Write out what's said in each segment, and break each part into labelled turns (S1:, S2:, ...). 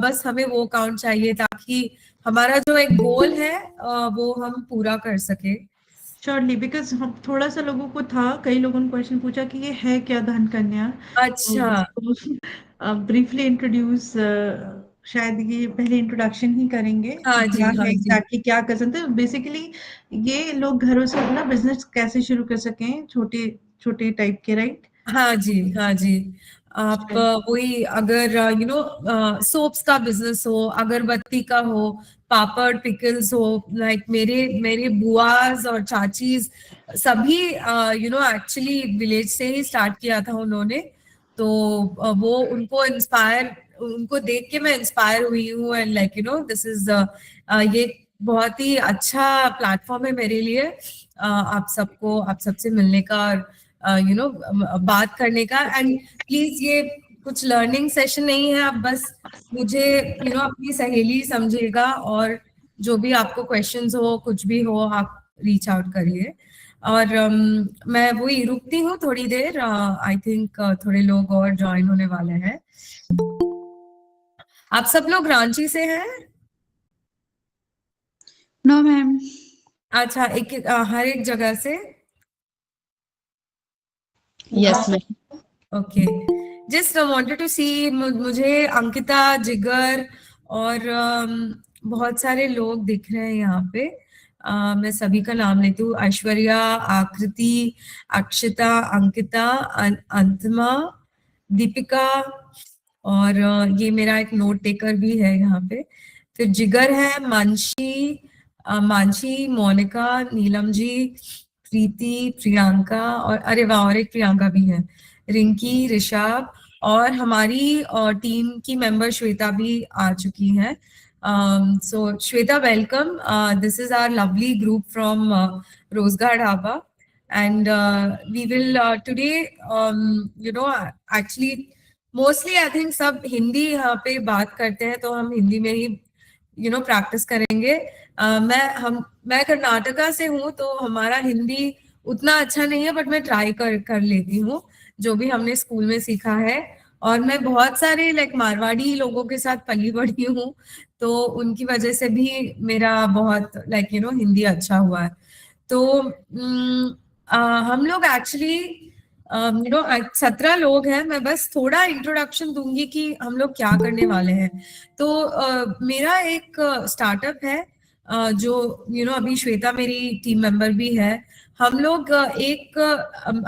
S1: बस हमें वो अकाउंट चाहिए ताकि हमारा जो एक गोल है वो हम पूरा कर सके।
S2: श्योरली, बिकॉज हम थोड़ा सा लोगों को था, कई लोगों ने क्वेश्चन पूछा कि ये है क्या धन कन्या। तो
S1: अच्छा।
S2: इसको ब्रीफली इंट्रोड्यूस, शायद ये पहले इंट्रोडक्शन ही करेंगे कि
S1: हाँ
S2: क्या
S1: जी, हाँ
S2: है
S1: जी,
S2: एग्जैक्टली, क्या कर सकते हैं बेसिकली। ये लोग घरों से अपना बिजनेस कैसे शुरू कर सकें, छोटे छोटे टाइप के, राइट?
S1: हाँ जी, हाँ जी। आप वही अगर सोप्स का बिजनेस हो, अगरबत्ती का हो, पापड़ पिकल्स हो, लाइक मेरे मेरे बुआज और चाचीज सभी एक्चुअली विलेज से ही स्टार्ट किया था उन्होंने। तो वो उनको इंस्पायर, उनको देख के मैं इंस्पायर हुई हूँ, एंड लाइक दिस इज ये बहुत ही अच्छा प्लेटफॉर्म है मेरे लिए, आप सबसे मिलने का और बात करने का। एंड प्लीज ये कुछ लर्निंग सेशन नहीं है, आप बस मुझे अपनी सहेली समझिएगा, और जो भी आपको क्वेश्चंस हो, कुछ भी हो, आप रीच आउट करिए। और मैं वही रुकती हूँ थोड़ी देर, आई थिंक थोड़े लोग और ज्वाइन होने वाले हैं। आप सब लोग रांची से हैं?
S3: No ma'am.
S1: अच्छा, हर एक जगह से?
S3: Yes ma'am.
S1: Okay, just wanted to see, मुझे अंकिता, जिगर और बहुत सारे लोग दिख रहे हैं यहाँ पे। मैं सभी का नाम लेती हूँ: ऐश्वर्या, आकृति, अक्षिता, अंकिता, अंतमा, दीपिका, और ये मेरा एक नोट टेकर भी है यहाँ पे। फिर जिगर है, मानसी, मानसी, मोनिका, नीलम जी, प्रीति, प्रियंका, और अरे वाह, और एक प्रियंका भी है, रिंकी, ऋषभ, और हमारी टीम की मेंबर श्वेता भी आ चुकी है। So Shweta, welcome. This is our lovely group from Rozgar Dhaba, and we will today actually mostly I think सब हिंदी यहाँ पे बात करते हैं, तो हम हिंदी में ही प्रैक्टिस करेंगे। मैं कर्नाटका से हूँ, तो हमारा हिंदी उतना अच्छा नहीं है, बट मैं ट्राई कर लेती हूँ जो भी हमने स्कूल में सीखा है। और मैं बहुत सारे लाइक मारवाड़ी लोगों के साथ पली बड़ी हूँ, तो उनकी वजह से भी मेरा बहुत हिंदी अच्छा हुआ है। तो हम लोग एक्चुअली 17 लोग हैं। मैं बस थोड़ा इंट्रोडक्शन दूंगी कि हम लोग क्या करने वाले हैं। तो मेरा एक स्टार्टअप है, जो अभी श्वेता मेरी टीम मेंबर भी है। हम लोग एक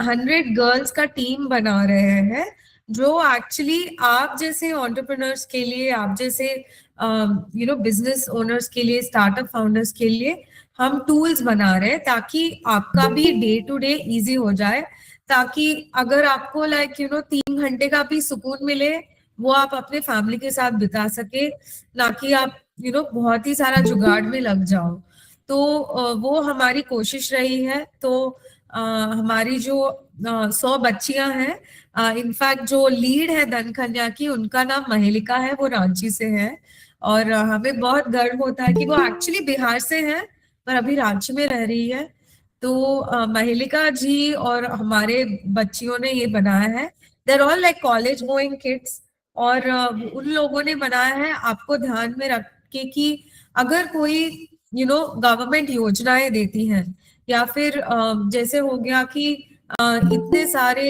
S1: 100 गर्ल्स का टीम बना रहे हैं, जो एक्चुअली आप जैसे एंटरप्रेन्योर्स के लिए, आप जैसे बिजनेस ओनर्स के लिए, स्टार्टअप फाउंडर्स के लिए हम टूल्स बना रहे हैं, ताकि आपका भी डे टू डे इजी हो जाए, ताकि अगर आपको 3 घंटे का भी सुकून मिले, वो आप अपने फैमिली के साथ बिता सके, ना कि आप बहुत ही सारा जुगाड़ में लग जाओ। तो वो हमारी कोशिश रही है। तो हमारी जो 100 बच्चियां हैं, इनफैक्ट जो लीड है धन कन्या की, उनका नाम महेलिका है, वो रांची से है। और हमें बहुत गर्व होता है कि वो एक्चुअली बिहार से है, पर अभी रांची में रह रही है। तो महेलिका जी और हमारे बच्चियों ने ये बनाया है। There all like college going kids, और उन लोगों ने बनाया है आपको ध्यान में रख के कि अगर कोई गवर्नमेंट योजनाएं देती हैं, या फिर जैसे हो गया कि इतने सारे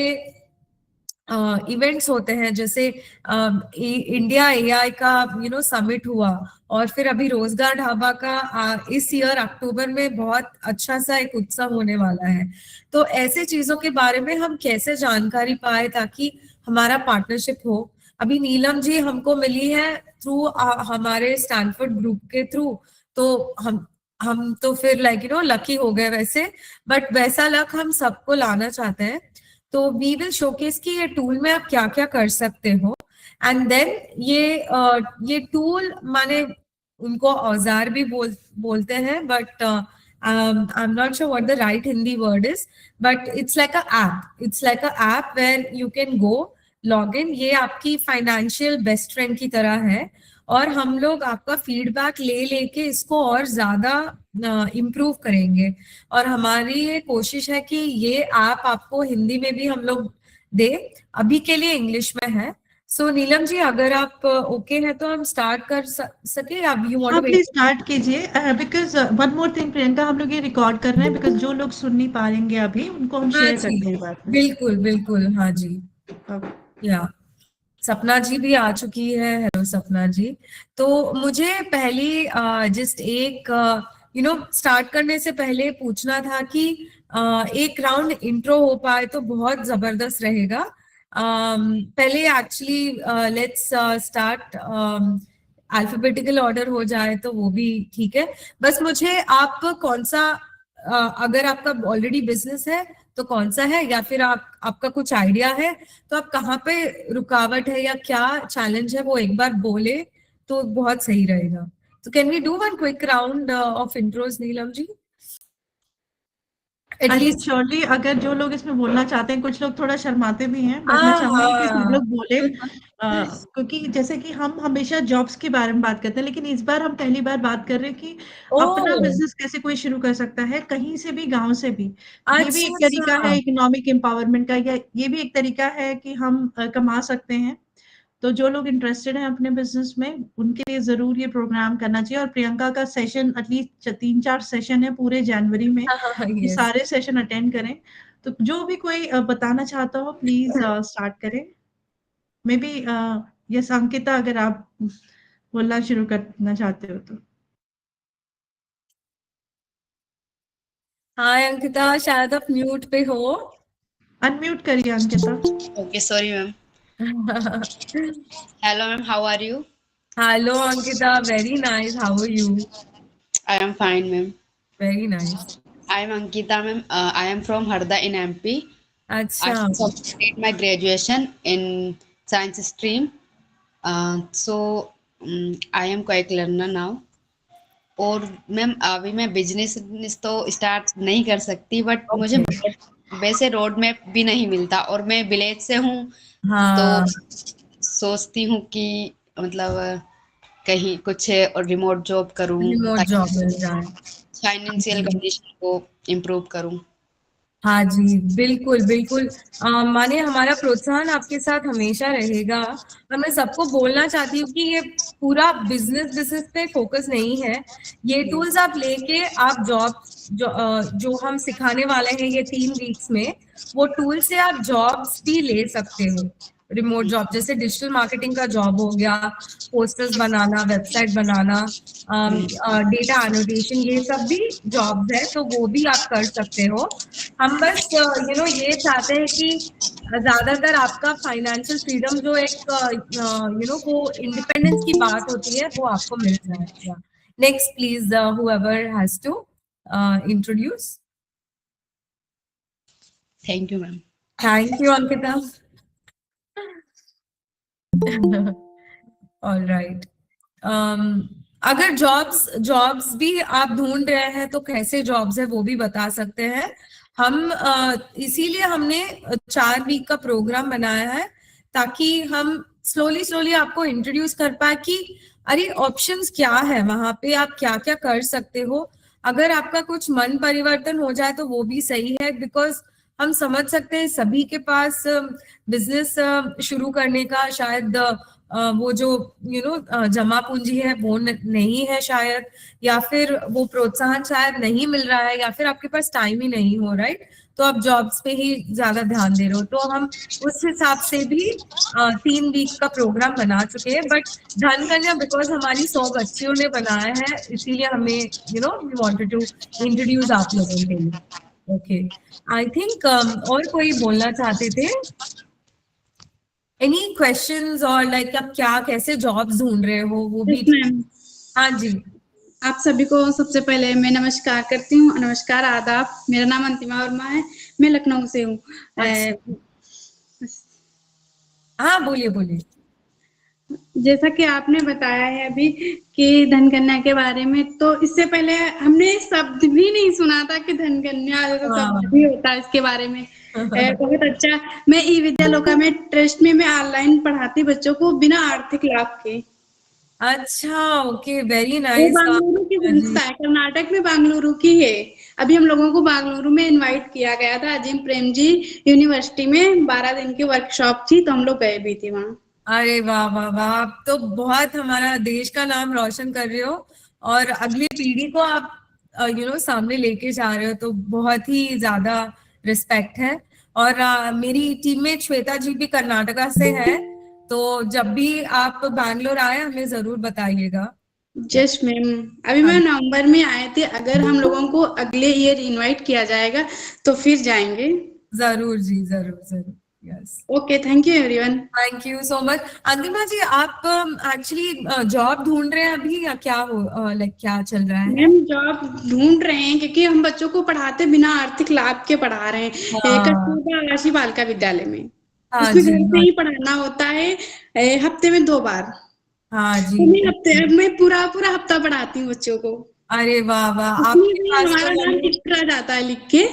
S1: इवेंट्स होते हैं, जैसे इंडिया एआई का समिट हुआ, और फिर अभी रोजगार ढाबा का इस ईयर अक्टूबर में बहुत अच्छा सा एक उत्सव होने वाला है। तो ऐसे चीजों के बारे में हम कैसे जानकारी पाए ताकि हमारा पार्टनरशिप हो। अभी नीलम जी हमको मिली है थ्रू हमारे स्टैनफोर्ड ग्रुप के थ्रू। तो हम तो फिर लकी हो गए वैसे, बट वैसा लक हम सबको लाना चाहते हैं। तो वी विल शोकेस कि ये टूल में आप क्या क्या कर सकते हो। एंड देन ये टूल माने उनको औजार भी बोलते हैं, but I am not sure what the right Hindi word is, but it's like a app, it's like a app where you can go log in. ये आपकी फाइनेंशियल बेस्ट फ्रेंड की तरह है, और हम लोग आपका फीडबैक ले लेके इसको और ज्यादा इम्प्रूव करेंगे। और हमारी ये कोशिश है कि ये ऐप आपको हिंदी में भी हम लोग दे, अभी के लिए इंग्लिश में है। सो नीलम जी, अगर आप ओके है तो हम स्टार्ट कर सके या यू वांट
S2: आप
S1: टू
S2: प्लीज स्टार्ट कीजिए, because one more thing Priyanka, हम लोग ये रिकॉर्ड कर रहे हैं, बिकॉज जो लोग सुन नहीं पाएंगे अभी उनको हम
S1: हाँ
S2: शेयर
S1: जी,
S2: करते हैं बाद में।
S1: बिल्कुल बिल्कुल, हाँ जी।
S2: Okay.
S1: या सपना जी भी आ चुकी है। हेलो सपना जी। तो मुझे पहली जस्ट एक स्टार्ट करने से पहले पूछना था कि एक राउंड इंट्रो हो पाए तो बहुत जबरदस्त रहेगा। पहले actually let's start, alphabetical order हो जाए तो वो भी ठीक है। बस मुझे आप कौन सा, अगर आपका ऑलरेडी बिजनेस है तो कौन सा है, या फिर आपका कुछ आइडिया है तो आप कहाँ पे रुकावट है या क्या चैलेंज है वो एक बार बोले तो बहुत सही रहेगा। तो can we do one quick round of intros Neelam ji? At least
S2: surely, अगर जो लोग इसमें बोलना चाहते हैं, कुछ लोग थोड़ा शर्माते भी हैं, बट मैं
S1: हाँ
S2: चाहूंगी कि सब
S1: हाँ
S2: लोग बोले, क्योंकि जैसे कि हम हमेशा जॉब्स के बारे में बात करते हैं, लेकिन इस बार हम पहली बार बात कर रहे हैं कि
S1: ओ
S2: अपना बिजनेस कैसे कोई शुरू कर सकता है, कहीं से भी, गांव से भी। ये भी
S1: अच्छा
S2: एक तरीका
S1: अच्छा,
S2: है इकोनॉमिक एम्पावरमेंट का, या ये भी एक तरीका है कि हम कमा सकते हैं। तो जो लोग इंटरेस्टेड हैं अपने बिजनेस में, उनके लिए जरूर ये प्रोग्राम करना चाहिए। और प्रियंका का सेशन एटलीस्ट 3-4 सेशन है पूरे जनवरी में,
S1: हाँ हाँ
S2: ये
S1: यस।
S2: सारे सेशन अटेंड करें। तो जो भी कोई बताना चाहता हो प्लीज स्टार्ट करें। मे बी यस अंकिता, अगर आप बोलना शुरू करना चाहते हो तो।
S1: हाय अंकिता, शायद आप म्यूट पे हो।
S2: अनम्यूट करिए Ankita.
S4: Okay, sorry, ma'am. Hello, ma'am. How are you?
S1: Hello Ankita, very nice, how are you?
S4: I am fine, ma'am.
S1: Very nice.
S4: I am Ankita, ma'am. I am from Harda in MP. I
S1: अच्छा
S4: have completed my graduation in science stream. I am quite learner now. और ma'am अभी मैं business तो start नहीं कर सकती, but मुझे
S1: okay,
S4: वैसे रोड मैप भी नहीं मिलता, और मैं विलेज से हूँ, तो
S1: हाँ
S4: सोचती हूँ कि मतलब कहीं कुछ रिमोट जॉब करूँ
S1: रिमोट
S4: ताकि
S1: जॉब मिल जाए।
S4: फाइनेंशियल
S1: जी
S4: कंडीशन को इम्प्रूव करूँ।
S1: हाँ जी, बिल्कुल बिल्कुल। माने हमारा प्रोत्साहन आपके साथ हमेशा रहेगा। और मैं सबको बोलना चाहती हूँ कि ये पूरा बिजनेस बिजनेस पे फोकस नहीं है। ये टूल्स आप लेके आप जो हम सिखाने वाले हैं ये 3 वीक्स में, वो टूल से आप जॉब्स भी ले सकते हो। रिमोट जॉब जैसे डिजिटल मार्केटिंग का जॉब हो गया, पोस्टर्स बनाना, वेबसाइट बनाना, डेटा एनोटेशन, ये सब भी जॉब्स है, तो वो भी आप कर सकते हो। हम बस ये चाहते हैं कि ज्यादातर आपका फाइनेंशियल फ्रीडम जो एक वो इंडिपेंडेंस की बात होती है वो आपको मिल जाए। Next please, whoever has to introduce.
S4: Thank you ma'am.
S1: Thank you Ankita. All right. अगर जॉब्स जॉब्स भी आप ढूंढ रहे हैं तो कैसे जॉब्स है वो भी बता सकते हैं हम। इसीलिए हमने 4 वीक का प्रोग्राम बनाया है, ताकि हम स्लोली स्लोली आपको इंट्रोड्यूस कर पाए कि अरे ऑप्शंस क्या है, वहां पे आप क्या क्या कर सकते हो। अगर आपका कुछ मन परिवर्तन हो जाए तो वो भी सही है, बिकॉज हम समझ सकते हैं सभी के पास बिजनेस शुरू करने का शायद वो जो जमा पूंजी है वो नहीं है शायद, या फिर वो प्रोत्साहन शायद नहीं मिल रहा है, या फिर आपके पास टाइम ही नहीं हो, राइट? तो आप जॉब्स पे ही ज्यादा ध्यान दे रहे हो। तो हम उस हिसाब से भी 3 वीक का प्रोग्राम बना चुके हैं। बट धन कन्या बिकॉज हमारी 100 बच्चियों ने बनाया है, इसीलिए हमें वी वांटेड टू इंट्रोड्यूस आप लोगों के लिए। ओके, आई थिंक और कोई बोलना चाहते थे? एनी क्वेश्चंस और लाइक आप क्या कैसे जॉब्स ढूंढ रहे हो वो भी?
S3: Yes ma'am.
S1: हाँ जी,
S3: आप सभी को सबसे पहले मैं नमस्कार करती हूँ। नमस्कार, आदाब। मेरा नाम अंतिमा वर्मा है, मैं लखनऊ से हूँ।
S1: हाँ बोलिए बोलिए।
S3: जैसा कि आपने बताया है अभी कि धन कन्या के बारे में, तो इससे पहले हमने शब्द भी नहीं सुना था कि धन कन्या जैसा शब्द भी होता है इसके बारे में। बहुत अच्छा। मैं ई विद्या लोका में ट्रस्ट में मैं ऑनलाइन पढ़ाती बच्चों को बिना आर्थिक लाभ के।
S1: अच्छा, ओके, वेरी
S3: वो
S1: नाइस।
S3: बेंगलुरु की संस्था है, कर्नाटक में बेंगलुरु की है। अभी हम लोगों को बेंगलुरु में इनवाइट किया गया था, अजीम प्रेम जी यूनिवर्सिटी में 12 दिन की वर्कशॉप थी, तो हम लोग गए भी थे वहाँ।
S1: अरे वाह वाह वाह, आप तो बहुत हमारा देश का नाम रोशन कर रहे हो और अगली पीढ़ी को आप सामने लेके जा रहे हो, तो बहुत ही ज्यादा रिस्पेक्ट है। और मेरी टीम में श्वेता जी भी कर्नाटका से है, तो जब भी आप बैंगलोर आए हमें जरूर बताइएगा।
S3: जस्ट मैम, अभी
S1: हाँ
S3: मैं नवंबर में आए थे, अगर हम लोगों को अगले ईयर इनवाइट किया जाएगा तो फिर जाएंगे।
S1: जरूर जी, जरूर जरूर। Yes,
S3: okay, thank you everyone.
S1: Thank you so much. Antima ji, आप एक्चुअली जॉब ढूंढ रहे हैं अभी, या क्या हो, लाइक क्या चल रहा है?
S3: मैम जॉब ढूंढ रहे हैं क्योंकि हम बच्चों को पढ़ाते बिना आर्थिक लाभ के पढ़ा रहे हैं
S1: हाँ
S3: कस्तूरबा आवासीय बालिका विद्यालय में।
S1: हाँ
S3: उसमें
S1: जी,
S3: घर से
S1: हाँ
S3: ही पढ़ाना होता है, हफ्ते में 2 बार।
S1: हाँ
S3: तो
S1: जी।
S3: मैं पूरा पूरा हफ्ता पढ़ाती हूँ बच्चों को।
S1: अरे वाह वाह,
S3: इसमें
S1: आपके
S3: भी
S1: पास तो
S3: हमारा नाम
S1: यानी,
S3: एक्स्ट्रा जाता है लिख के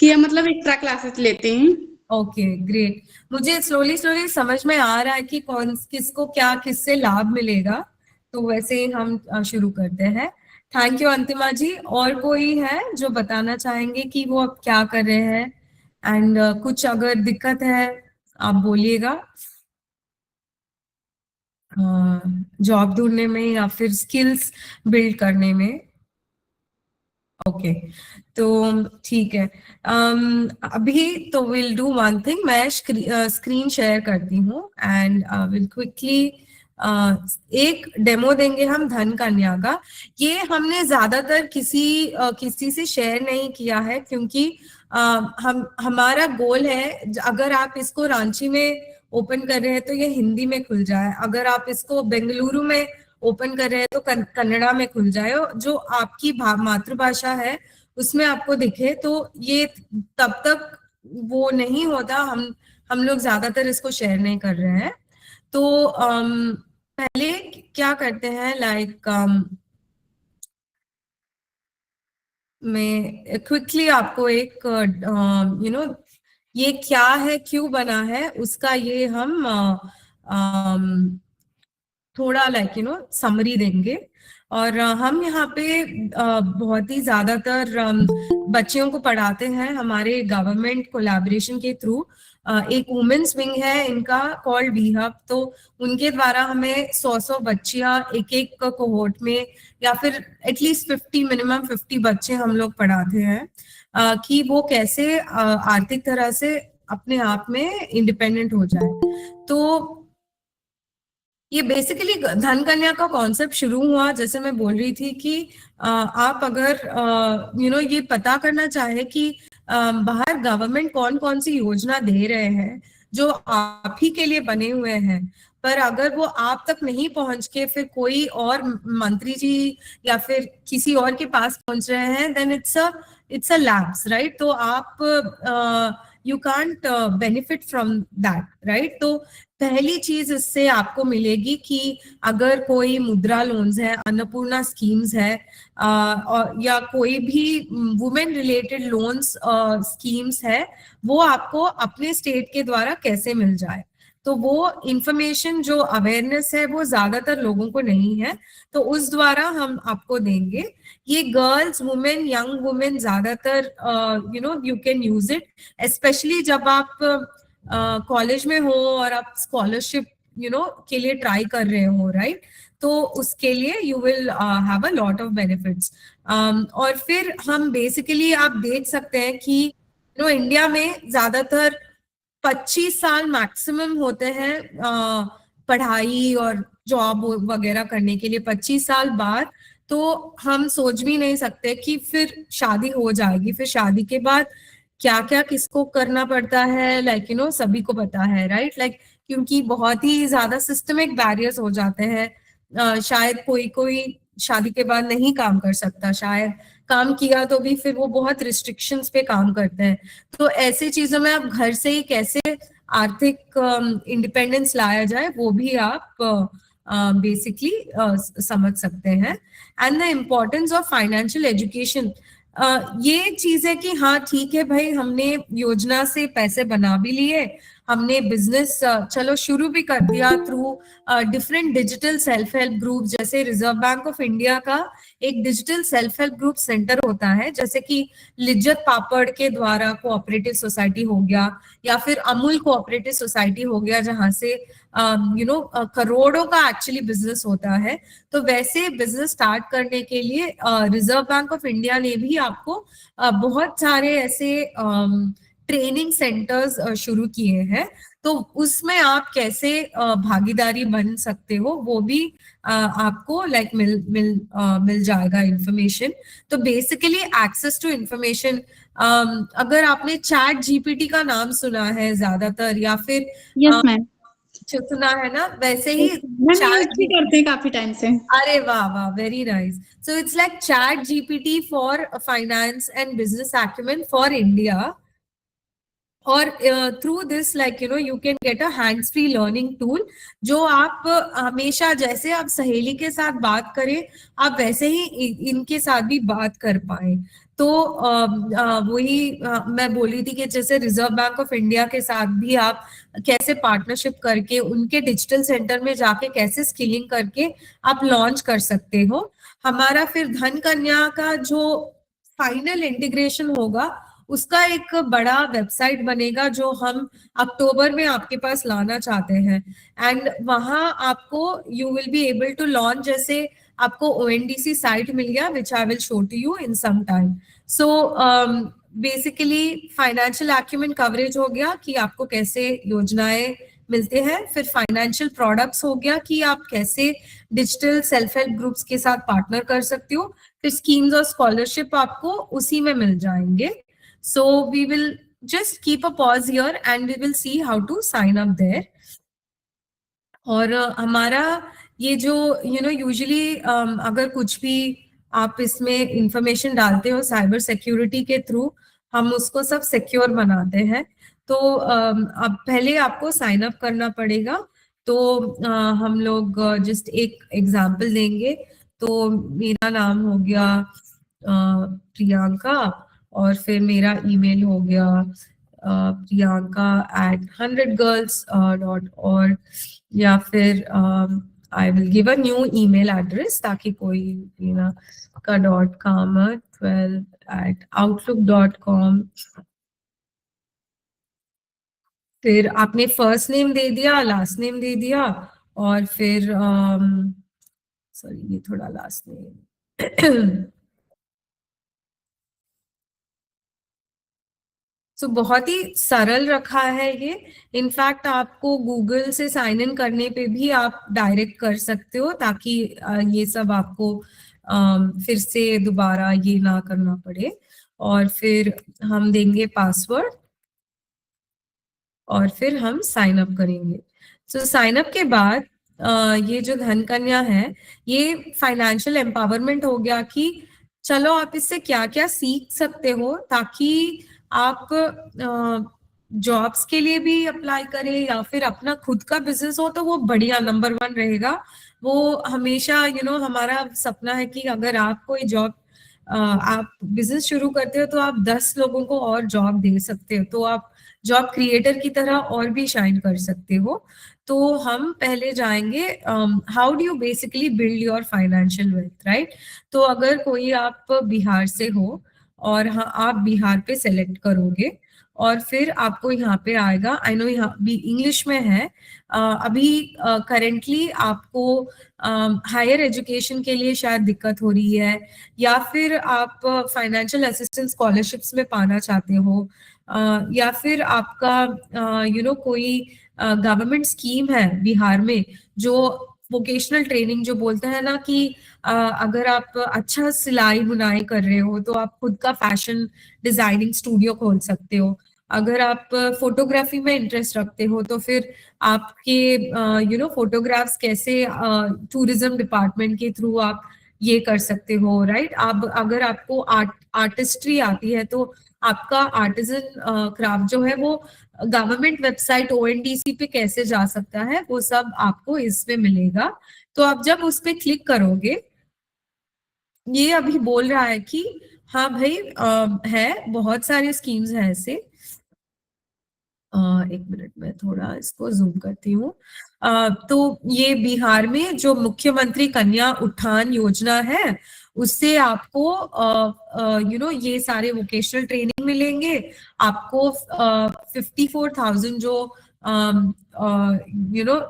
S3: कि हम मतलब एक्स्ट्रा क्लासेस लेते हैं।
S1: Okay great. मुझे स्लोली स्लोली समझ में आ रहा है कि कौन किसको क्या किससे लाभ मिलेगा, तो वैसे ही हम शुरू करते हैं। थैंक यू अंतिमा जी। और कोई है जो बताना चाहेंगे कि वो अब क्या कर रहे हैं, एंड कुछ अगर दिक्कत है आप बोलिएगा, जॉब ढूंढने में या फिर स्किल्स बिल्ड करने में। ओके, तो ठीक है। अभी तो विल डू वन थिंग, मैं स्क्रीन शेयर करती हूँ एंड विल क्विकली एक डेमो देंगे हम धन कन्या का। ये हमने ज्यादातर किसी से शेयर नहीं किया है, क्योंकि हम हमारा गोल है अगर आप इसको रांची में ओपन कर रहे हैं तो ये हिंदी में खुल जाए, अगर आप इसको बेंगलुरु में ओपन कर रहे हैं तो कन्नड़ा में खुल जाए, जो आपकी मातृभाषा है उसमें आपको दिखे। तो ये तब तक वो नहीं होता, हम लोग ज्यादातर इसको शेयर नहीं कर रहे हैं। तो पहले क्या करते हैं, लाइक मैं क्विकली आपको एक ये क्या है, क्यों बना है, उसका ये हम थोड़ा लाइक समरी देंगे। और हम यहाँ पे बहुत ही ज्यादातर बच्चियों को पढ़ाते हैं हमारे गवर्नमेंट कोलैबोरेशन के थ्रू। एक वुमेन्स विंग है इनका कॉल्ड वी हब, तो उनके द्वारा हमें 100 बच्चियां एक एक कोहोर्ट में, या फिर एटलीस्ट 50, मिनिमम 50 बच्चे हम लोग पढ़ाते हैं कि वो कैसे आर्थिक तरह से अपने आप में इंडिपेंडेंट हो जाए। तो ये बेसिकली धन कन्या का कॉन्सेप्ट शुरू हुआ, जैसे मैं बोल रही थी कि आप अगर ये पता करना चाहे कि बाहर गवर्नमेंट कौन कौन सी योजना दे रहे हैं जो आप ही के लिए बने हुए हैं, पर अगर वो आप तक नहीं पहुंच के फिर कोई और मंत्री जी या फिर किसी और के पास पहुंच रहे हैं, then it's a lapse, right? तो आप you can't benefit from that, right? तो पहली चीज इससे आपको मिलेगी कि अगर कोई मुद्रा लोन्स है, अन्नपूर्णा स्कीम्स है, और या कोई भी वुमेन रिलेटेड लोन्स स्कीम्स है, वो आपको अपने स्टेट के द्वारा कैसे मिल जाए। तो वो इंफॉर्मेशन, जो अवेयरनेस है, वो ज्यादातर लोगों को नहीं है, तो उस द्वारा हम आपको देंगे। ये गर्ल्स, वुमेन, यंग वुमेन ज्यादातर you can use it, specially जब आप कॉलेज में हो और आप स्कॉलरशिप के लिए ट्राई कर रहे हो, राइट? तो उसके लिए you will have a lot of benefits. और फिर हम बेसिकली आप देख सकते हैं कि इंडिया में ज्यादातर 25 साल मैक्सिमम होते हैं पढ़ाई और जॉब वगैरह करने के लिए। 25 साल बाद तो हम सोच भी नहीं सकते कि फिर शादी हो जाएगी, फिर शादी के बाद क्या क्या किसको करना पड़ता है, लाइक सभी को पता है, राइट? लाइक क्योंकि बहुत ही ज्यादा सिस्टमिक बैरियर्स हो जाते हैं। शायद कोई कोई शादी के बाद नहीं काम कर सकता, शायद काम किया तो भी फिर वो बहुत रिस्ट्रिक्शंस पे काम करते हैं। तो ऐसी चीजों में आप घर से ही कैसे आर्थिक इंडिपेंडेंस लाया जाए, वो भी आप बेसिकली समझ सकते हैं। And the importance of financial education, ये चीज है कि हाँ ठीक है भाई, हमने योजना से पैसे बना भी लिए, हमने बिजनेस चलो शुरू भी कर दिया through different digital self help group, जैसे रिजर्व बैंक ऑफ इंडिया का एक digital self help group centre होता है, जैसे कि लिज्जत पापड़ के द्वारा कोऑपरेटिव सोसाइटी हो गया, या फिर अमूल कोऑपरेटिव सोसाइटी हो गया, जहां से करोड़ों का एक्चुअली बिजनेस होता है। तो वैसे बिजनेस स्टार्ट करने के लिए रिजर्व बैंक ऑफ इंडिया ने भी आपको बहुत सारे ऐसे ट्रेनिंग सेंटर्स शुरू किए हैं। तो उसमें आप कैसे भागीदारी बन सकते हो वो भी आपको लाइक मिल जाएगा इंफॉर्मेशन। तो बेसिकली एक्सेस टू इंफॉर्मेशन, अगर आपने चैट जीपीटी का नाम सुना है ज्यादातर, या फिर
S3: यस मैम,
S1: सुना है ना, वैसे ही
S3: मैम यूज भी करते हैं काफी टाइम से।
S1: अरे वाह वाह, very nice. So it's like chat GPT for finance and business acumen for India. और through this like you can get a hands free learning tool, जो आप हमेशा जैसे आप सहेली के साथ बात करें, आप वैसे ही इनके साथ भी बात कर पाए। तो वही मैं बोल रही थी कि जैसे रिजर्व बैंक ऑफ इंडिया के साथ भी आप कैसे पार्टनरशिप करके उनके डिजिटल सेंटर में जाके कैसे स्किलिंग करके आप लॉन्च कर सकते हो। हमारा फिर धन कन्या का जो फाइनल इंटीग्रेशन होगा, उसका एक बड़ा वेबसाइट बनेगा जो हम अक्टूबर में आपके पास लाना चाहते हैं। एंड वहां आपको you will be able to launch, जैसे आपको ओएनडीसी साइट मिल गया which I will show to you in some time. So basically financial acumen coverage हो गया कि आपको कैसे योजनाएं मिलते हैं, फिर फाइनेंशियल प्रोडक्ट्स हो गया कि आप कैसे डिजिटल सेल्फ हेल्प ग्रुप्स के साथ पार्टनर कर सकते हो, फिर स्कीम्स और स्कॉलरशिप आपको उसी में मिल जाएंगे। So we will just keep a pause here and we will see how to sign up there. और हमारा ये जो यूजुअली अगर कुछ भी आप इसमें इंफॉर्मेशन डालते हो साइबर सिक्योरिटी के थ्रू, हम उसको सब सिक्योर बनाते हैं। तो अब पहले आपको साइन अप करना पड़ेगा। तो हम लोग जस्ट एक एग्जांपल देंगे। तो मेरा नाम हो गया प्रियंका, और फिर मेरा ईमेल हो गया priyanka@100girls.org, या फिर I will give a new email address ताकि कोई का .com@outlook.com। फिर आपने फर्स्ट नेम दे दिया, लास्ट नेम दे दिया, और फिर सॉरी ये थोड़ा लास्ट नेम तो बहुत ही सरल रखा है ये। इनफैक्ट आपको गूगल से साइन इन करने पे भी आप डायरेक्ट कर सकते हो, ताकि ये सब आपको फिर से दोबारा ये ना करना पड़े। और फिर हम देंगे पासवर्ड, और फिर हम साइन अप करेंगे। तो साइन अप के बाद ये जो धन कन्या है, ये फाइनेंशियल एम्पावरमेंट हो गया कि चलो आप इससे क्या क्या सीख सकते हो, ताकि आप जॉब्स के लिए भी अप्लाई करें या फिर अपना खुद का बिजनेस हो तो वो बढ़िया नंबर 1 रहेगा। वो हमेशा हमारा सपना है कि अगर आप कोई जॉब आप बिजनेस शुरू करते हो तो आप 10 लोगों को और जॉब दे सकते हो, तो आप जॉब क्रिएटर की तरह और भी शाइन कर सकते हो। तो हम पहले जाएंगे how do you basically build your financial wealth, right. तो अगर कोई आप बिहार से हो और हाँ आप बिहार पे सेलेक्ट करोगे, और फिर आपको यहाँ पे आएगा, आई नो यहाँ भी इंग्लिश में है, अभी करेंटली आपको हायर एजुकेशन के लिए शायद दिक्कत हो रही है, या फिर आप फाइनेंशियल असिस्टेंस स्कॉलरशिप्स में पाना चाहते हो, या फिर आपका कोई गवर्नमेंट स्कीम है बिहार में जो वोकेशनल ट्रेनिंग जो बोलते हैं ना कि अगर आप अच्छा सिलाई बुनाई कर रहे हो तो आप खुद का फैशन डिजाइनिंग स्टूडियो खोल सकते हो। अगर आप फोटोग्राफी में इंटरेस्ट रखते हो तो फिर आपके फोटोग्राफ्स कैसे टूरिज्म डिपार्टमेंट के थ्रू आप ये कर सकते हो, राइट। आप अगर आपको आर्टिस्ट्री आती है तो आपका आर्टिजन क्राफ्ट जो है वो गवर्नमेंट वेबसाइट ओएनडीसी पे कैसे जा सकता है, वो सब आपको इसमें मिलेगा। तो आप जब उस पे क्लिक करोगे, ये अभी बोल रहा है कि हाँ भाई है बहुत सारे स्कीम्स हैं ऐसे, एक मिनट में थोड़ा इसको जूम करती हूँ। तो ये बिहार में जो मुख्यमंत्री कन्या उत्थान योजना है, उससे आपको ये सारे वोकेशनल ट्रेनिंग मिलेंगे। आपको 54,000 जो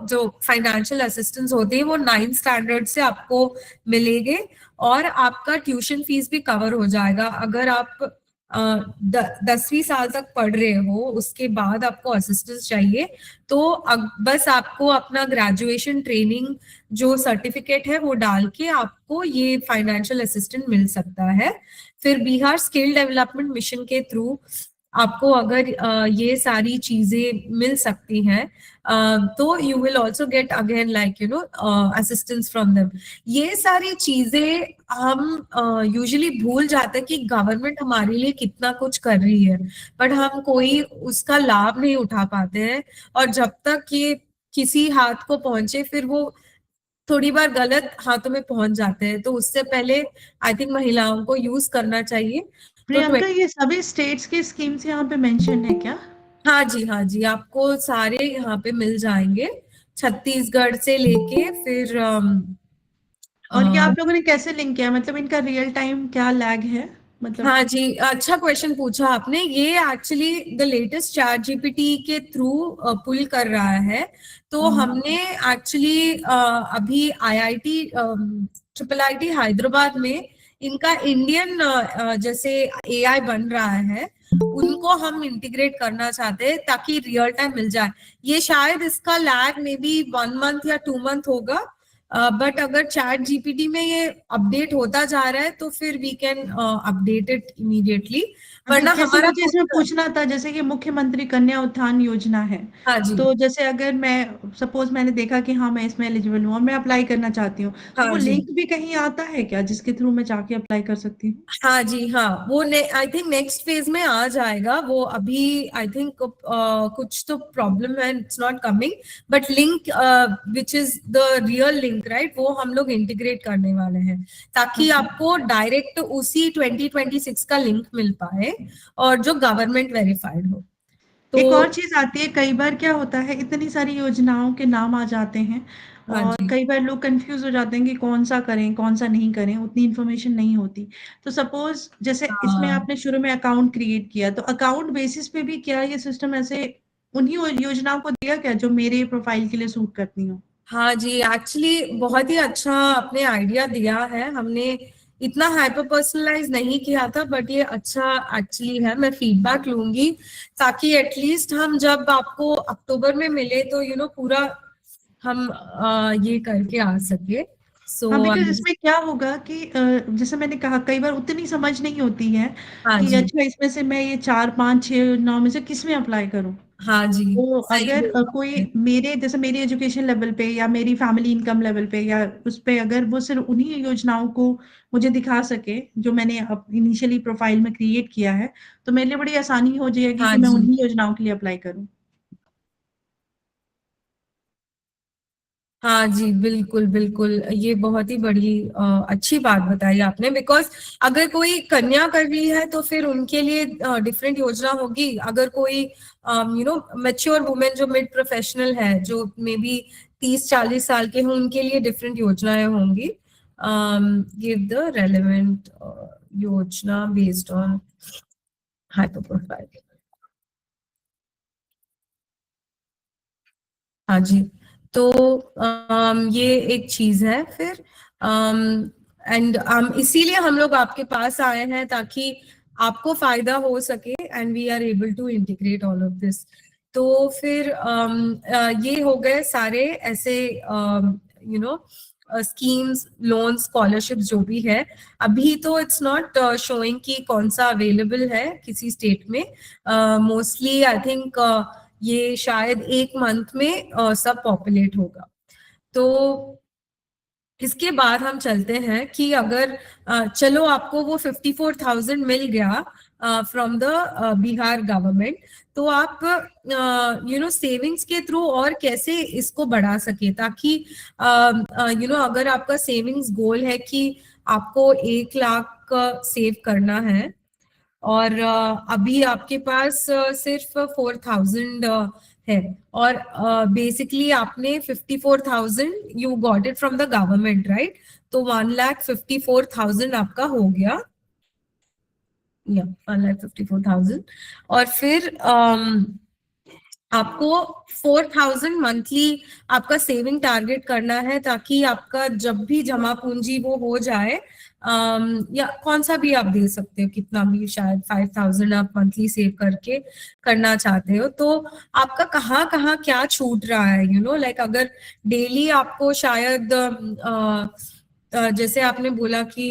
S1: जो फाइनेंशियल असिस्टेंस होते हैं वो 9th स्टैंडर्ड से आपको मिलेंगे, और आपका ट्यूशन फीस भी कवर हो जाएगा। अगर आप 10वीं साल तक पढ़ रहे हो, उसके बाद आपको असिस्टेंस चाहिए, तो बस आपको अपना ग्रेजुएशन ट्रेनिंग जो सर्टिफिकेट है वो डाल के आपको ये फाइनेंशियल असिस्टेंट मिल सकता है। फिर बिहार स्किल डेवलपमेंट मिशन के थ्रू आपको अगर ये सारी चीजें मिल सकती हैं, तो you will also get again assistance from them. ये सारी चीजें हम यूजुअली भूल जाते हैं कि गवर्नमेंट हमारे लिए कितना कुछ कर रही है, बट हम कोई उसका लाभ नहीं उठा पाते हैं। और जब तक ये किसी हाथ को पहुंचे, फिर वो थोड़ी बार गलत हाथों में पहुंच जाते हैं। तो उससे पहले आई थिंक महिलाओं को यूज करना चाहिए।
S2: प्रियंका, ये सभी स्टेट्स की स्कीम्स यहाँ पे मेंशन है क्या?
S1: हाँ जी, हाँ जी, आपको सारे यहाँ पे मिल जाएंगे, छत्तीसगढ़ से लेके फिर
S2: और ये आप लोगों ने कैसे लिंक किया, मतलब इनका रियल टाइम क्या लैग है, मतलब?
S1: हाँ जी, अच्छा क्वेश्चन पूछा आपने। ये actually the latest chat GPT के थ्रू पुल कर रहा है। तो हमने एक्चुअली अभी आईआईटी ट्रिपल आईटी हैदराबाद में इनका इंडियन जैसे एआई बन रहा है, उनको हम इंटीग्रेट करना चाहते हैं ताकि रियल टाइम मिल जाए। ये शायद इसका लैग मे बी 1 मंथ या 2 मंथ होगा, बट अगर चैट जीपीटी में ये अपडेट होता जा रहा है तो फिर we can update it immediately, वरना
S2: जैसे
S1: हमारा
S2: मुझे इसमें पूछना था, जैसे कि मुख्यमंत्री कन्या उत्थान योजना है,
S1: हाँ जी,
S2: तो जैसे अगर मैं सपोज मैंने देखा कि हाँ मैं इसमें एलिजिबल हूँ और मैं अप्लाई करना चाहती हूँ, तो
S1: हाँ
S2: वो
S1: जी,
S2: लिंक भी कहीं आता है क्या जिसके थ्रू मैं जाके अप्लाई कर सकती हूँ?
S1: हाँ जी, हाँ, वो आई थिंक नेक्स्ट फेज में आ जाएगा वो। अभी आई थिंक कुछ तो प्रॉब्लम है, it's not coming, but link which is the real link right, वो हम लोग इंटीग्रेट करने वाले हैं ताकि आपको डायरेक्ट उसी 2026 का लिंक मिल पाए और जो गवर्नमेंट वेरीफाइड हो।
S2: एक और
S1: तो
S2: चीज आती है, कई बार क्या होता है, इतनी सारी योजनाओं के नाम आ जाते हैं
S1: हाँ
S2: और
S1: जी,
S2: कई बार लोग कंफ्यूज हो जाते हैं कि कौन सा करें कौन सा नहीं करें, उतनी इन्फॉर्मेशन नहीं होती। तो सपोज जैसे इसमें
S1: हाँ,
S2: आपने शुरू में अकाउंट क्रिएट किया, तो अकाउंट बेसिस पे भी क्या ये सिस्टम ऐसे उन्हीं योजनाओं को दिया क्या जो मेरे प्रोफाइल के लिए सूट करती हो?
S1: हाँ जी, एक्चुअली बहुत ही अच्छा आपने आइडिया दिया है। हमने इतना हाइपर पर्सनलाइज नहीं किया था, बट ये अच्छा एक्चुअली है। मैं फीडबैक लूंगी ताकि एटलीस्ट हम जब आपको अक्टूबर में मिले तो पूरा हम ये करके आ सके।
S2: हाँ,
S1: सो
S2: बिकॉज इसमें क्या होगा कि जैसे मैंने कहा, कई बार उतनी समझ नहीं होती है
S1: हाँ
S2: कि
S1: जी,
S2: अच्छा इसमें से मैं ये 4 5 6 9 में से किस में अप्लाई करूं।
S1: हाँ जी,
S2: तो
S1: सही
S2: अगर
S1: बोला
S2: कोई
S1: आपने।
S2: मेरे जैसे मेरी एजुकेशन लेवल पे या मेरी फैमिली इनकम लेवल पे या उस पे अगर वो सिर्फ उन्हीं योजनाओं को मुझे दिखा सके जो मैंने इनिशियली प्रोफाइल में क्रिएट किया है, तो मेरे लिए बड़ी आसानी हो जाएगी
S1: हाँ
S2: कि मैं
S1: जी,
S2: उन्हीं योजनाओं के लिए अप्लाई करूं।
S1: हाँ जी, बिल्कुल बिल्कुल, ये बहुत ही बड़ी अच्छी बात बताई आपने। बिकॉज अगर कोई कन्या कर रही है तो फिर उनके लिए डिफरेंट योजना होगी। अगर कोई मैच्योर वुमेन जो मिड प्रोफेशनल है, जो मे बी 30-40 साल के हों, उनके लिए डिफरेंट योजनाएं होंगी। गिव द रेलेवेंट योजना बेस्ड ऑन हाइपर प्रोफाइल। हाँ जी, तो ये एक चीज है। फिर एंड इसीलिए हम लोग आपके पास आए हैं ताकि आपको फायदा हो सके, and we are able to integrate all of this. तो फिर ये हो गए सारे ऐसे स्कीम्स, लोन, स्कॉलरशिप जो भी है। अभी तो इट्स नॉट शोइंग कि कौन सा अवेलेबल है किसी स्टेट में। मोस्टली आई थिंक ये शायद 1 मंथ में सब पॉपुलेट होगा। तो इसके बाद हम चलते हैं कि अगर चलो आपको वो 54,000 मिल गया फ्रॉम द बिहार गवर्नमेंट, तो आप सेविंग्स के थ्रू और कैसे इसको बढ़ा सके, ताकि अगर आपका सेविंग्स गोल है कि आपको 1 लाख सेव करना है, और अभी आपके पास सिर्फ 4,000 है, और बेसिकली आपने 54,000 you got it from the government, right? तो 1,54,000 आपका हो गया, या 1,54,000। और फिर आपको 4,000 मंथली आपका सेविंग टारगेट करना है, ताकि आपका जब भी जमा पूंजी वो हो जाए, या कौन सा भी आप दे सकते हो, कितना भी, शायद 5,000 आप मंथली सेव करके करना चाहते हो, तो आपका कहाँ कहाँ क्या छूट रहा है, लाइक अगर डेली आपको शायद जैसे आपने बोला कि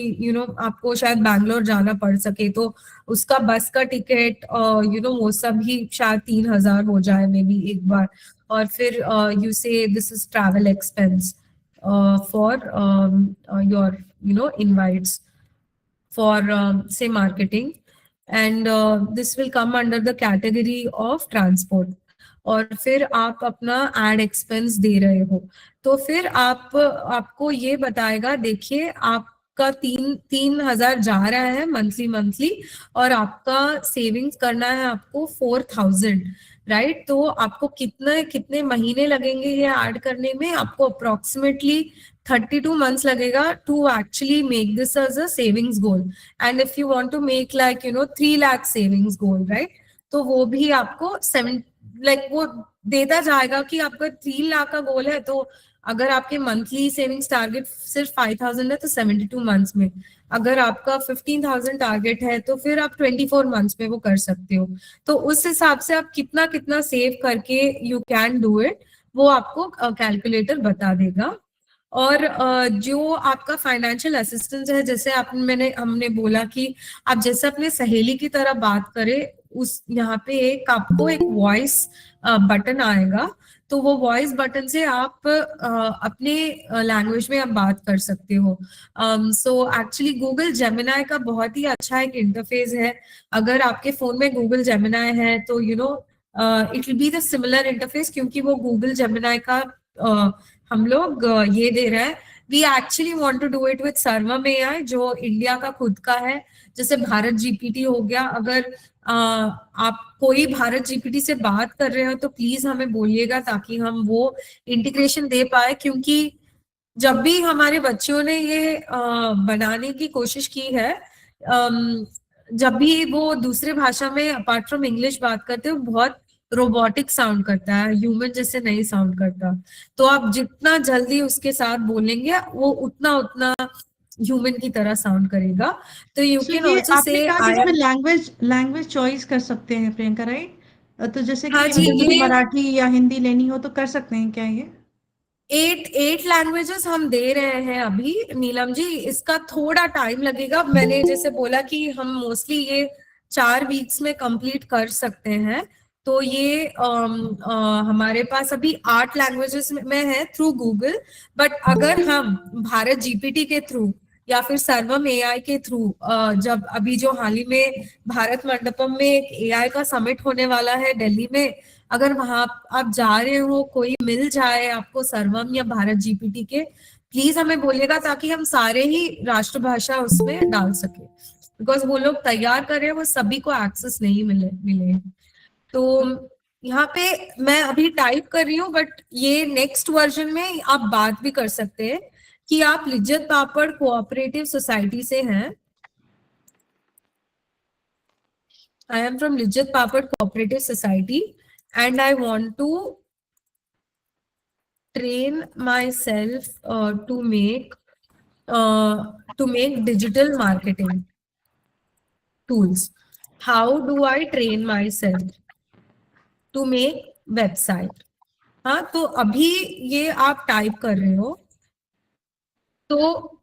S1: आपको शायद बैंगलोर जाना पड़ सके, तो उसका बस का टिकट वो सब ही शायद 3,000 हो जाए मे बी एक बार। और फिर यू से this is travel expense for your invites for say marketing, and this will come under the category of transport। और फिर आप अपना एड एक्सपेंस दे रहे हो, तो फिर आपको ये बताएगा, देखिए आपका 3,000 जा रहा है मंथली, और आपका सेविंग्स करना है आपको 4,000, राइट? तो आपको कितने महीने लगेंगे ये ऐड करने में? आपको अप्रोक्सीमेटली 32 months लगेगा to actually make this as a savings goal। and if you want to make like 3 lakh savings goal, right? तो वो भी आपको 7 like वो देता जाएगा कि आपका 3 लाख का गोल है, तो अगर आपके मंथली सेविंग्स टारगेट सिर्फ 5,000 है तो 72 मंथ्स में, अगर आपका 15,000 टारगेट है तो फिर आप 24 मंथ्स में वो कर सकते हो। तो उस हिसाब से आप कितना कितना सेव करके यू कैन डू इट, वो आपको कैलकुलेटर बता देगा। और जो आपका फाइनेंशियल असिस्टेंस है, जैसे हमने बोला कि आप जैसे अपने सहेली की तरह बात करें, उस यहाँ पे आपको एक वॉइस बटन आएगा, तो वो वॉइस बटन से आप अपने लैंग्वेज में आप बात कर सकते हो। सो एक्चुअली गूगल जेमिनाई का बहुत ही अच्छा एक इंटरफेस है। अगर आपके फोन में गूगल जेमिनाई है तो it will be the similar interface, क्योंकि वो गूगल जेमिनाई का हम लोग ये दे रहे हैं। We actually want to do it with Sarvam AI, जो इंडिया का खुद का है। जैसे भारत जीपीटी हो गया, अगर आप कोई भारत जीपीटी से बात कर रहे हो तो प्लीज हमें बोलिएगा, ताकि हम वो इंटीग्रेशन दे पाए। क्योंकि जब भी हमारे बच्चों ने ये बनाने की कोशिश की है, जब भी वो दूसरे भाषा में अपार्ट फ्रॉम इंग्लिश बात करते हो, बहुत रोबोटिक साउंड करता है, ह्यूमन जैसे नहीं साउंड करता। तो आप जितना जल्दी उसके साथ बोलेंगे, वो उतना ह्यूमन की तरह साउंड करेगा। तो यू कैन आल्सो से
S2: इसमें लैंग्वेज चॉइस कर सकते हैं प्रियंका, राइट? तो जैसे कि
S1: हाँ जी,
S2: मुझे मराठी या हिंदी लेनी हो तो कर सकते हैं क्या ये?
S1: 8 लैंग्वेजेस हम दे रहे हैं अभी नीलम जी। इसका थोड़ा टाइम लगेगा, मैंने जैसे बोला कि हम मोस्टली ये 4 वीक्स में कंप्लीट कर सकते हैं। तो ये हमारे पास अभी 8 लैंग्वेजेस में है थ्रू गूगल। बट अगर हम भारत जीपीटी के थ्रू या फिर सर्वम एआई के थ्रू, जब अभी जो हाल ही में भारत मंडपम में एक एआई का समिट होने वाला है दिल्ली में, अगर वहां आप जा रहे हो, कोई मिल जाए आपको सर्वम या भारत जीपीटी के, प्लीज हमें बोलिएगा, ताकि हम सारे ही राष्ट्रभाषा उसमें डाल सके। बिकॉज वो लोग तैयार कर रहे हैं, वो सभी को एक्सेस नहीं मिले। तो यहाँ पे मैं अभी टाइप कर रही हूँ, बट ये नेक्स्ट वर्जन में आप बात भी कर सकते हैं कि आप लिज्जत पापड़ कोऑपरेटिव सोसाइटी से हैं। I am from Lijjat papad cooperative society and I want to train myself to make digital marketing tools. How do I train myself to make website? हाँ, तो अभी ये आप टाइप कर रहे हो, तो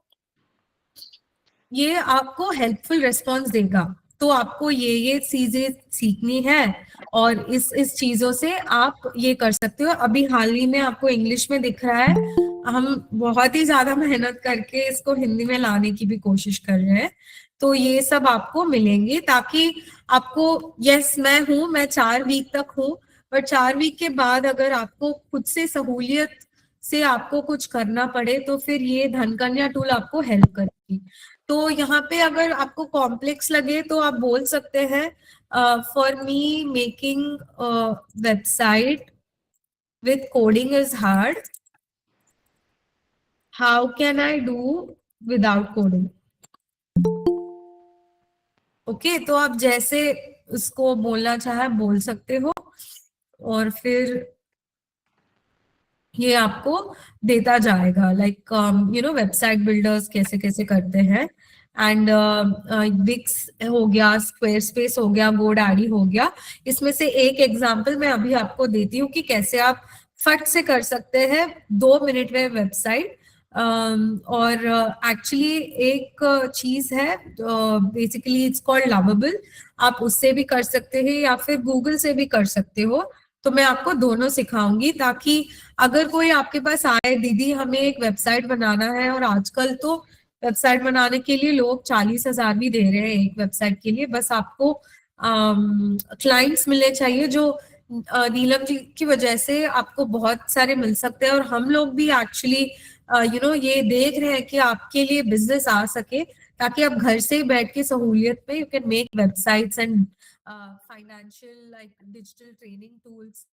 S1: ये आपको हेल्पफुल रिस्पॉन्स देगा। तो आपको ये चीजें सीखनी है, और इस चीजों से आप ये कर सकते हो। अभी हाल ही में आपको इंग्लिश में दिख रहा है, हम बहुत ही ज्यादा मेहनत करके इसको हिंदी में लाने की भी कोशिश कर रहे हैं। तो ये सब आपको मिलेंगे, ताकि आपको, यस मैं 4 वीक तक हूँ, पर 4 वीक के बाद अगर आपको खुद से सहूलियत से आपको कुछ करना पड़े तो फिर ये धनकन्या टूल आपको हेल्प करेगी। तो यहाँ पे अगर आपको कॉम्प्लेक्स लगे तो आप बोल सकते हैं for me making website with coding is hard, how can I do without coding. Okay, तो आप जैसे उसको बोलना चाहे बोल सकते हो और फिर ये आपको देता जाएगा लाइक वेबसाइट बिल्डर्स कैसे कैसे करते हैं। एंड विक्स हो गया, स्क्वायर स्पेस हो गया, गोडैडी हो गया। इसमें से एक एग्जांपल मैं अभी आपको देती हूँ कि कैसे आप फट से कर सकते हैं 2 मिनट में वेबसाइट। और एक्चुअली एक चीज है बेसिकली इट्स कॉल्ड लवेबल, आप उससे भी कर सकते हैं या फिर गूगल से भी कर सकते हो। तो मैं आपको दोनों सिखाऊंगी ताकि अगर कोई आपके पास आए, दीदी हमें एक वेबसाइट बनाना है, और आजकल तो वेबसाइट बनाने के लिए लोग 40,000 भी दे रहे हैं एक वेबसाइट के लिए, बस आपको क्लाइंट्स मिलने चाहिए जो नीलम जी की वजह से आपको बहुत सारे मिल सकते हैं। और हम लोग भी एक्चुअली ये देख रहे हैं कि आपके लिए बिजनेस आ सके ताकि आप घर से ही बैठ के सहूलियत में you can make websites and financial like digital training tools.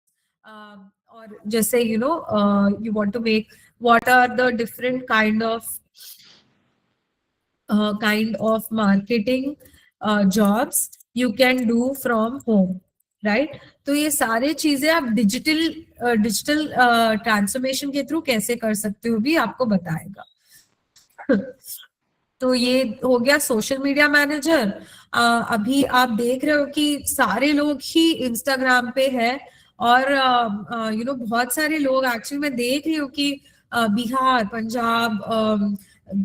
S1: और जैसे you want to make what are the different kind of marketing jobs you can do from home, right? तो ये सारे चीजें आप डिजिटल ट्रांसफॉर्मेशन के थ्रू कैसे कर सकते हो भी आपको बताएगा। तो ये हो गया सोशल मीडिया मैनेजर। अभी आप देख रहे हो कि सारे लोग ही इंस्टाग्राम पे है और बहुत सारे लोग एक्चुअली मैं देख रही हूँ कि बिहार, पंजाब,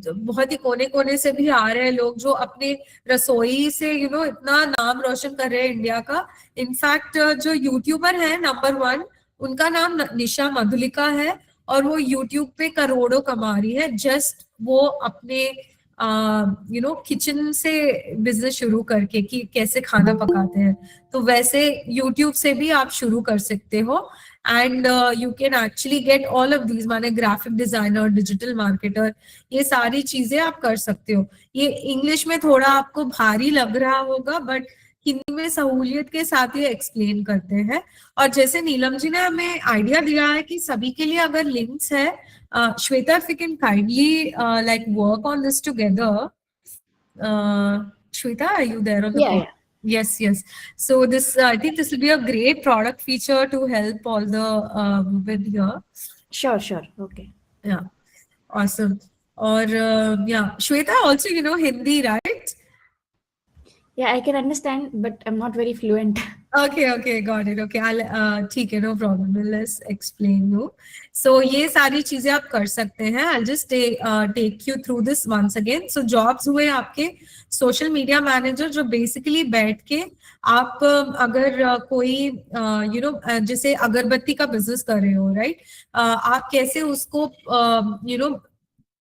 S1: बहुत ही कोने कोने से भी आ रहे हैं लोग जो अपने रसोई से इतना नाम रोशन कर रहे हैं इंडिया का। इनफैक्ट जो यूट्यूबर है नंबर 1 उनका नाम निशा मधुलिका है और वो यूट्यूब पे करोड़ों कमा रही है, जस्ट वो अपने किचन से बिजनेस शुरू करके कि कैसे खाना पकाते हैं। तो वैसे यूट्यूब से भी आप शुरू कर सकते हो and you can actually get all of these, माने ग्राफिक डिजाइनर, डिजिटल मार्केटर, ये सारी चीजें आप कर सकते हो। ये इंग्लिश में थोड़ा आपको भारी लग रहा होगा बट हिंदी में सहूलियत के साथ ये एक्सप्लेन करते हैं। और जैसे नीलम जी ने हमें आइडिया दिया है कि सभी के लिए अगर लिंक्स है, Shweta, if you can kindly like work on this together. Shweta, are you there on the call?
S5: Yeah.
S1: Yes. So this, I think this will be a great product feature to help all the women here.
S5: Sure. Okay.
S1: Yeah, awesome. Or yeah, Shweta also, Hindi, right?
S5: Yeah, I can understand, but I'm not very fluent.
S1: Okay, got it. Okay, I'll ठीक है, no problem. Let's explain you. So ये सारी चीजें आप कर सकते हैं. I'll just take you through this once again. So jobs हुए आपके सोशल मीडिया मैनेजर, जो बेसिकली बैठ के आप अगर कोई जैसे अगरबत्ती का बिजनेस कर रहे हो, राइट, आप कैसे उसको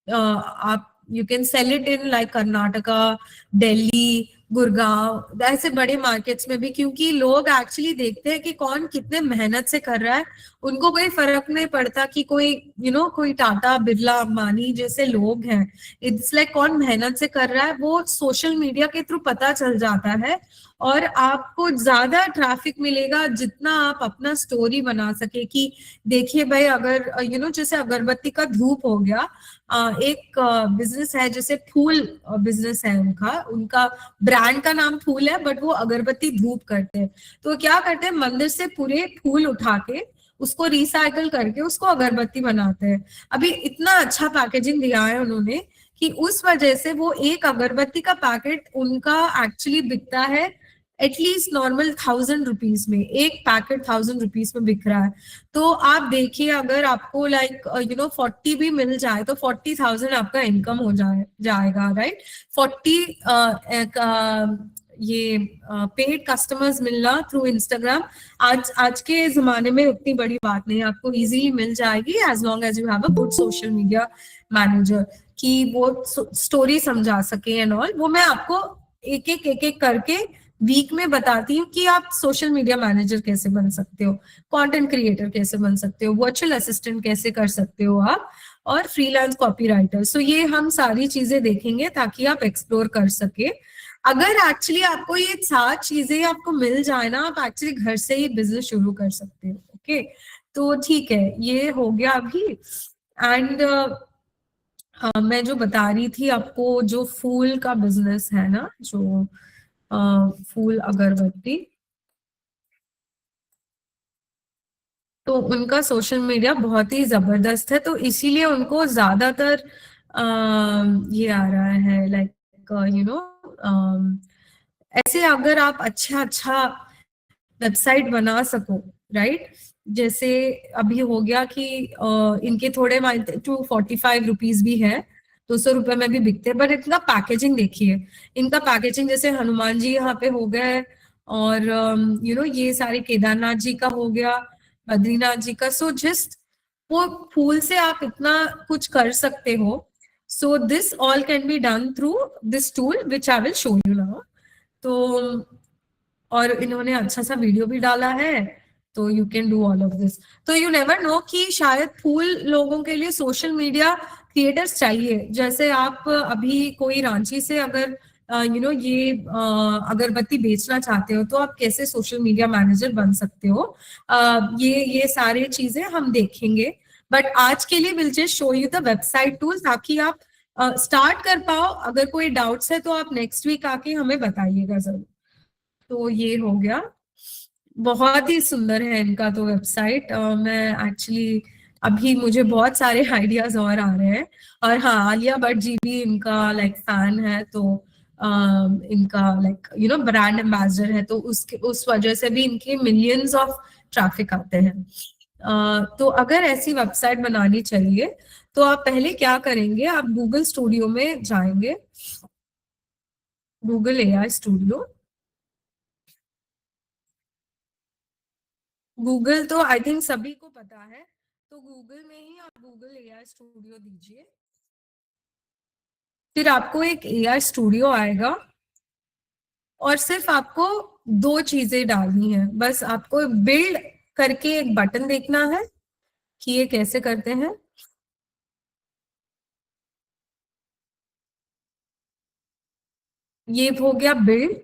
S1: आप you can sell it in like Karnataka, Delhi, Gurgaon, ऐसे बड़े मार्केट्स में भी, क्योंकि लोग एक्चुअली देखते हैं कि कौन कितने मेहनत से कर रहा है। उनको कोई फर्क नहीं पड़ता कि कोई कोई टाटा, बिरला, अंबानी जैसे लोग हैं, इट्स लाइक कौन मेहनत से कर रहा है, वो सोशल मीडिया के थ्रू पता चल जाता है। और आपको ज्यादा ट्रैफिक मिलेगा जितना आप अपना स्टोरी बना सके कि देखिए भाई, अगर जैसे अगरबत्ती का धूप हो गया, एक बिजनेस है जैसे फूल बिजनेस है, उनका ब्रांड का नाम फूल है बट वो अगरबत्ती धूप करते हैं। तो क्या करते हैं, मंदिर से पूरे फूल उठा के उसको रिसाइकल करके उसको अगरबत्ती बनाते हैं। अभी इतना अच्छा पैकेजिंग दिया है उन्होंने कि उस वजह से वो एक अगरबत्ती का पैकेट उनका एक्चुअली बिकता है एटलीस्ट नॉर्मल 1000 रुपीज में, एक पैकेट 1000 रुपीज में बिक रहा है। तो आप देखिए, अगर आपको लाइक 40 भी मिल जाए तो 40,000 आपका इनकम हो जाएगा, राइट। 40 ये पेड कस्टमर्स मिलना थ्रू इंस्टाग्राम आज के जमाने में उतनी बड़ी बात नहीं, आपको इजीली मिल जाएगी as long as you have a good social media manager कि वो स्टोरी समझा सके एंड ऑल। वो मैं आपको एक एक करके वीक में बताती हूँ कि आप सोशल मीडिया मैनेजर कैसे बन सकते हो, कंटेंट क्रिएटर कैसे बन सकते हो, वर्चुअल असिस्टेंट कैसे कर सकते हो आप, और फ्रीलांस कॉपीराइटर। सो ये हम सारी चीजें देखेंगे ताकि आप एक्सप्लोर कर सके। अगर एक्चुअली आपको ये 7 चीजें आपको मिल जाए ना, आप एक्चुअली घर से ही बिजनेस शुरू कर सकते हो। ओके, तो ठीक है, ये हो गया अभी। एंड मैं जो बता रही थी आपको, जो फूल का बिजनेस है ना, जो फूल अगरबत्ती, तो उनका सोशल मीडिया बहुत ही जबरदस्त है, तो इसीलिए उनको ज्यादातर ये आ रहा है, लाइक यू नो, ऐसे अगर आप अच्छा अच्छा वेबसाइट बना सको, राइट। जैसे अभी हो गया कि इनके थोड़े 245 भी है, 200 रुपए में भी बिकते हैं, बट इनका पैकेजिंग देखिए, इनका पैकेजिंग जैसे हनुमान जी यहाँ पे हो गए, और ये सारे केदारनाथ जी का हो गया, बद्रीनाथ जी का। सो जस्ट वो फूल से आप इतना कुछ कर सकते हो। So this all can be done through this tool which I will show you now. तो और इन्होंने अच्छा सा वीडियो भी डाला है, तो you can do all of this. तो यू नेवर नो कि शायद फूल लोगों के लिए सोशल मीडिया क्रिएटर्स चाहिए। जैसे आप अभी कोई रांची से अगर ये अगरबत्ती बेचना चाहते हो, तो आप कैसे सोशल मीडिया मैनेजर बन सकते हो, ये सारे चीजें हम देखेंगे। बट आज के लिए will just show you the website tool, ताकि आप स्टार्ट कर पाओ। अगर कोई डाउट्स है तो आप नेक्स्ट वीक आके हमें बताइएगा जरूर। तो ये हो गया, बहुत ही सुंदर है इनका तो वेबसाइट। मैं एक्चुअली अभी मुझे बहुत सारे आइडियाज और आ रहे हैं। और हाँ, आलिया भट्ट जी भी इनका लाइक फैन है, तो इनका लाइक ब्रांड एम्बेसडर है, तो उस वजह से भी इनके मिलियंस ऑफ ट्रैफिक आते हैं। तो अगर ऐसी वेबसाइट बनानी चाहिए तो आप पहले क्या करेंगे, आप गूगल स्टूडियो में जाएंगे, गूगल एआई स्टूडियो। गूगल तो आई थिंक सभी को पता है, तो गूगल में ही आप गूगल एआई स्टूडियो दीजिए। फिर आपको एक एआई स्टूडियो आएगा, और सिर्फ आपको 2 चीजें डालनी है बस। आपको बिल्ड करके एक बटन देखना है कि ये कैसे करते हैं। ये हो गया बिल्ड।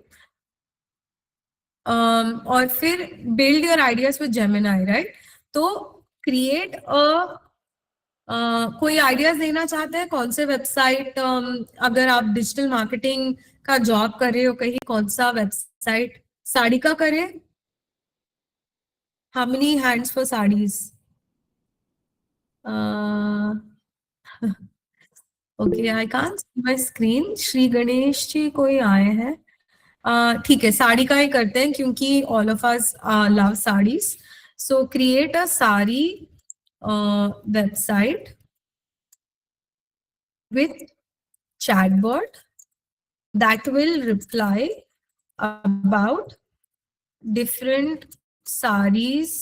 S1: और फिर build your ideas with Gemini, right. तो क्रिएट कोई आइडियाज देना चाहते हैं कौन से वेबसाइट, अगर आप डिजिटल मार्केटिंग का जॉब कर रहे हो कहीं, कौन सा वेबसाइट, साड़ी का करें। How many hands for saris? Okay, I can't see my screen. Shri Ganesh ji कोई आए हैं? ठीक है, साड़ी का ही करते हैं क्योंकि all of us love saris. So create a sari website with chatbot that will reply about different sarees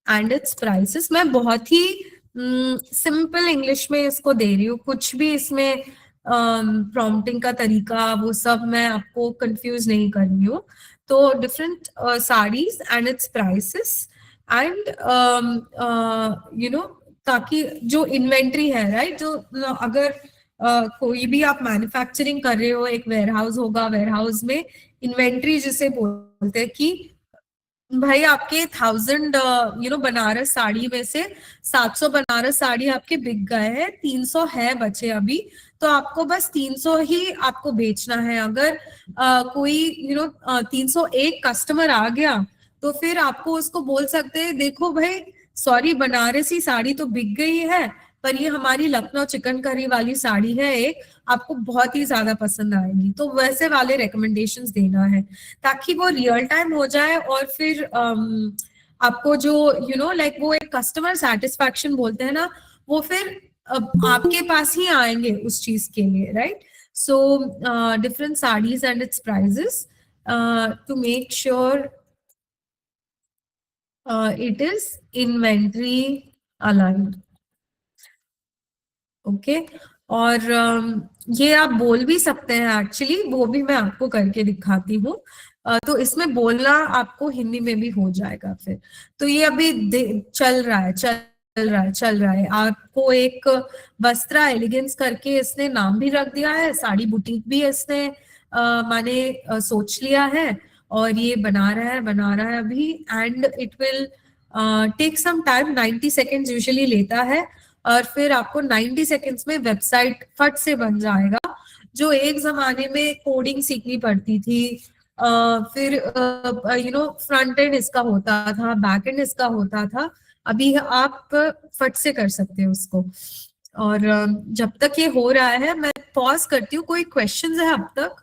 S1: and its prices। मैं बहुत ही सिंपल इंग्लिश में इसको दे रही हूँ, कुछ भी इसमें प्रॉम्प्टिंग का तरीका वो सब मैं आपको कंफ्यूज नहीं कर रही हूँ। तो different saris and it's prices, and ताकि जो इन्वेंट्री है, राइट, जो अगर कोई भी आप मैन्युफैक्चरिंग कर रहे हो, एक वेयरहाउस होगा, वेयरहाउस में इन्वेंट्री जिसे बोलते हैं कि भाई आपके 1000 बनारस साड़ी में से 700 बनारस साड़ी आपके बिक गए हैं, 300 है बचे अभी, तो आपको बस 300 ही आपको बेचना है। अगर कोई 301 कस्टमर आ गया, तो फिर आपको उसको बोल सकते हैं, देखो भाई सॉरी, बनारसी साड़ी तो बिक गई है, पर ये हमारी लखनऊ चिकनकारी वाली साड़ी है एक, आपको बहुत ही ज्यादा पसंद आएगी। तो वैसे वाले रिकमेंडेशंस देना है ताकि वो रियल टाइम हो जाए, और फिर आपको जो लाइक वो एक कस्टमर सेटिस्फैक्शन बोलते हैं ना, वो फिर आपके पास ही आएंगे उस चीज के लिए, right. So different saris and its prices to make sure it is inventory aligned। Okay, और ये आप बोल भी सकते हैं एक्चुअली, वो भी मैं आपको करके दिखाती हूँ। तो इसमें बोलना आपको हिंदी में भी हो जाएगा फिर। तो ये अभी चल रहा है। आपको एक वस्त्रा एलिगेंस करके इसने नाम भी रख दिया है, साड़ी बुटीक भी इसने माने सोच लिया है, और ये बना रहा है अभी। And it will take some time, 90 seconds usually लेता है, और फिर आपको 90 सेकेंड्स में वेबसाइट फट से बन जाएगा। जो एक जमाने में कोडिंग सीखनी पड़ती थी, फिर फ्रंट एंड इसका होता था, बैक एंड इसका होता था, अभी आप फट से कर सकते हैं उसको। और जब तक ये हो रहा है मैं पॉज करती हूँ। कोई क्वेश्चंस है अब तक?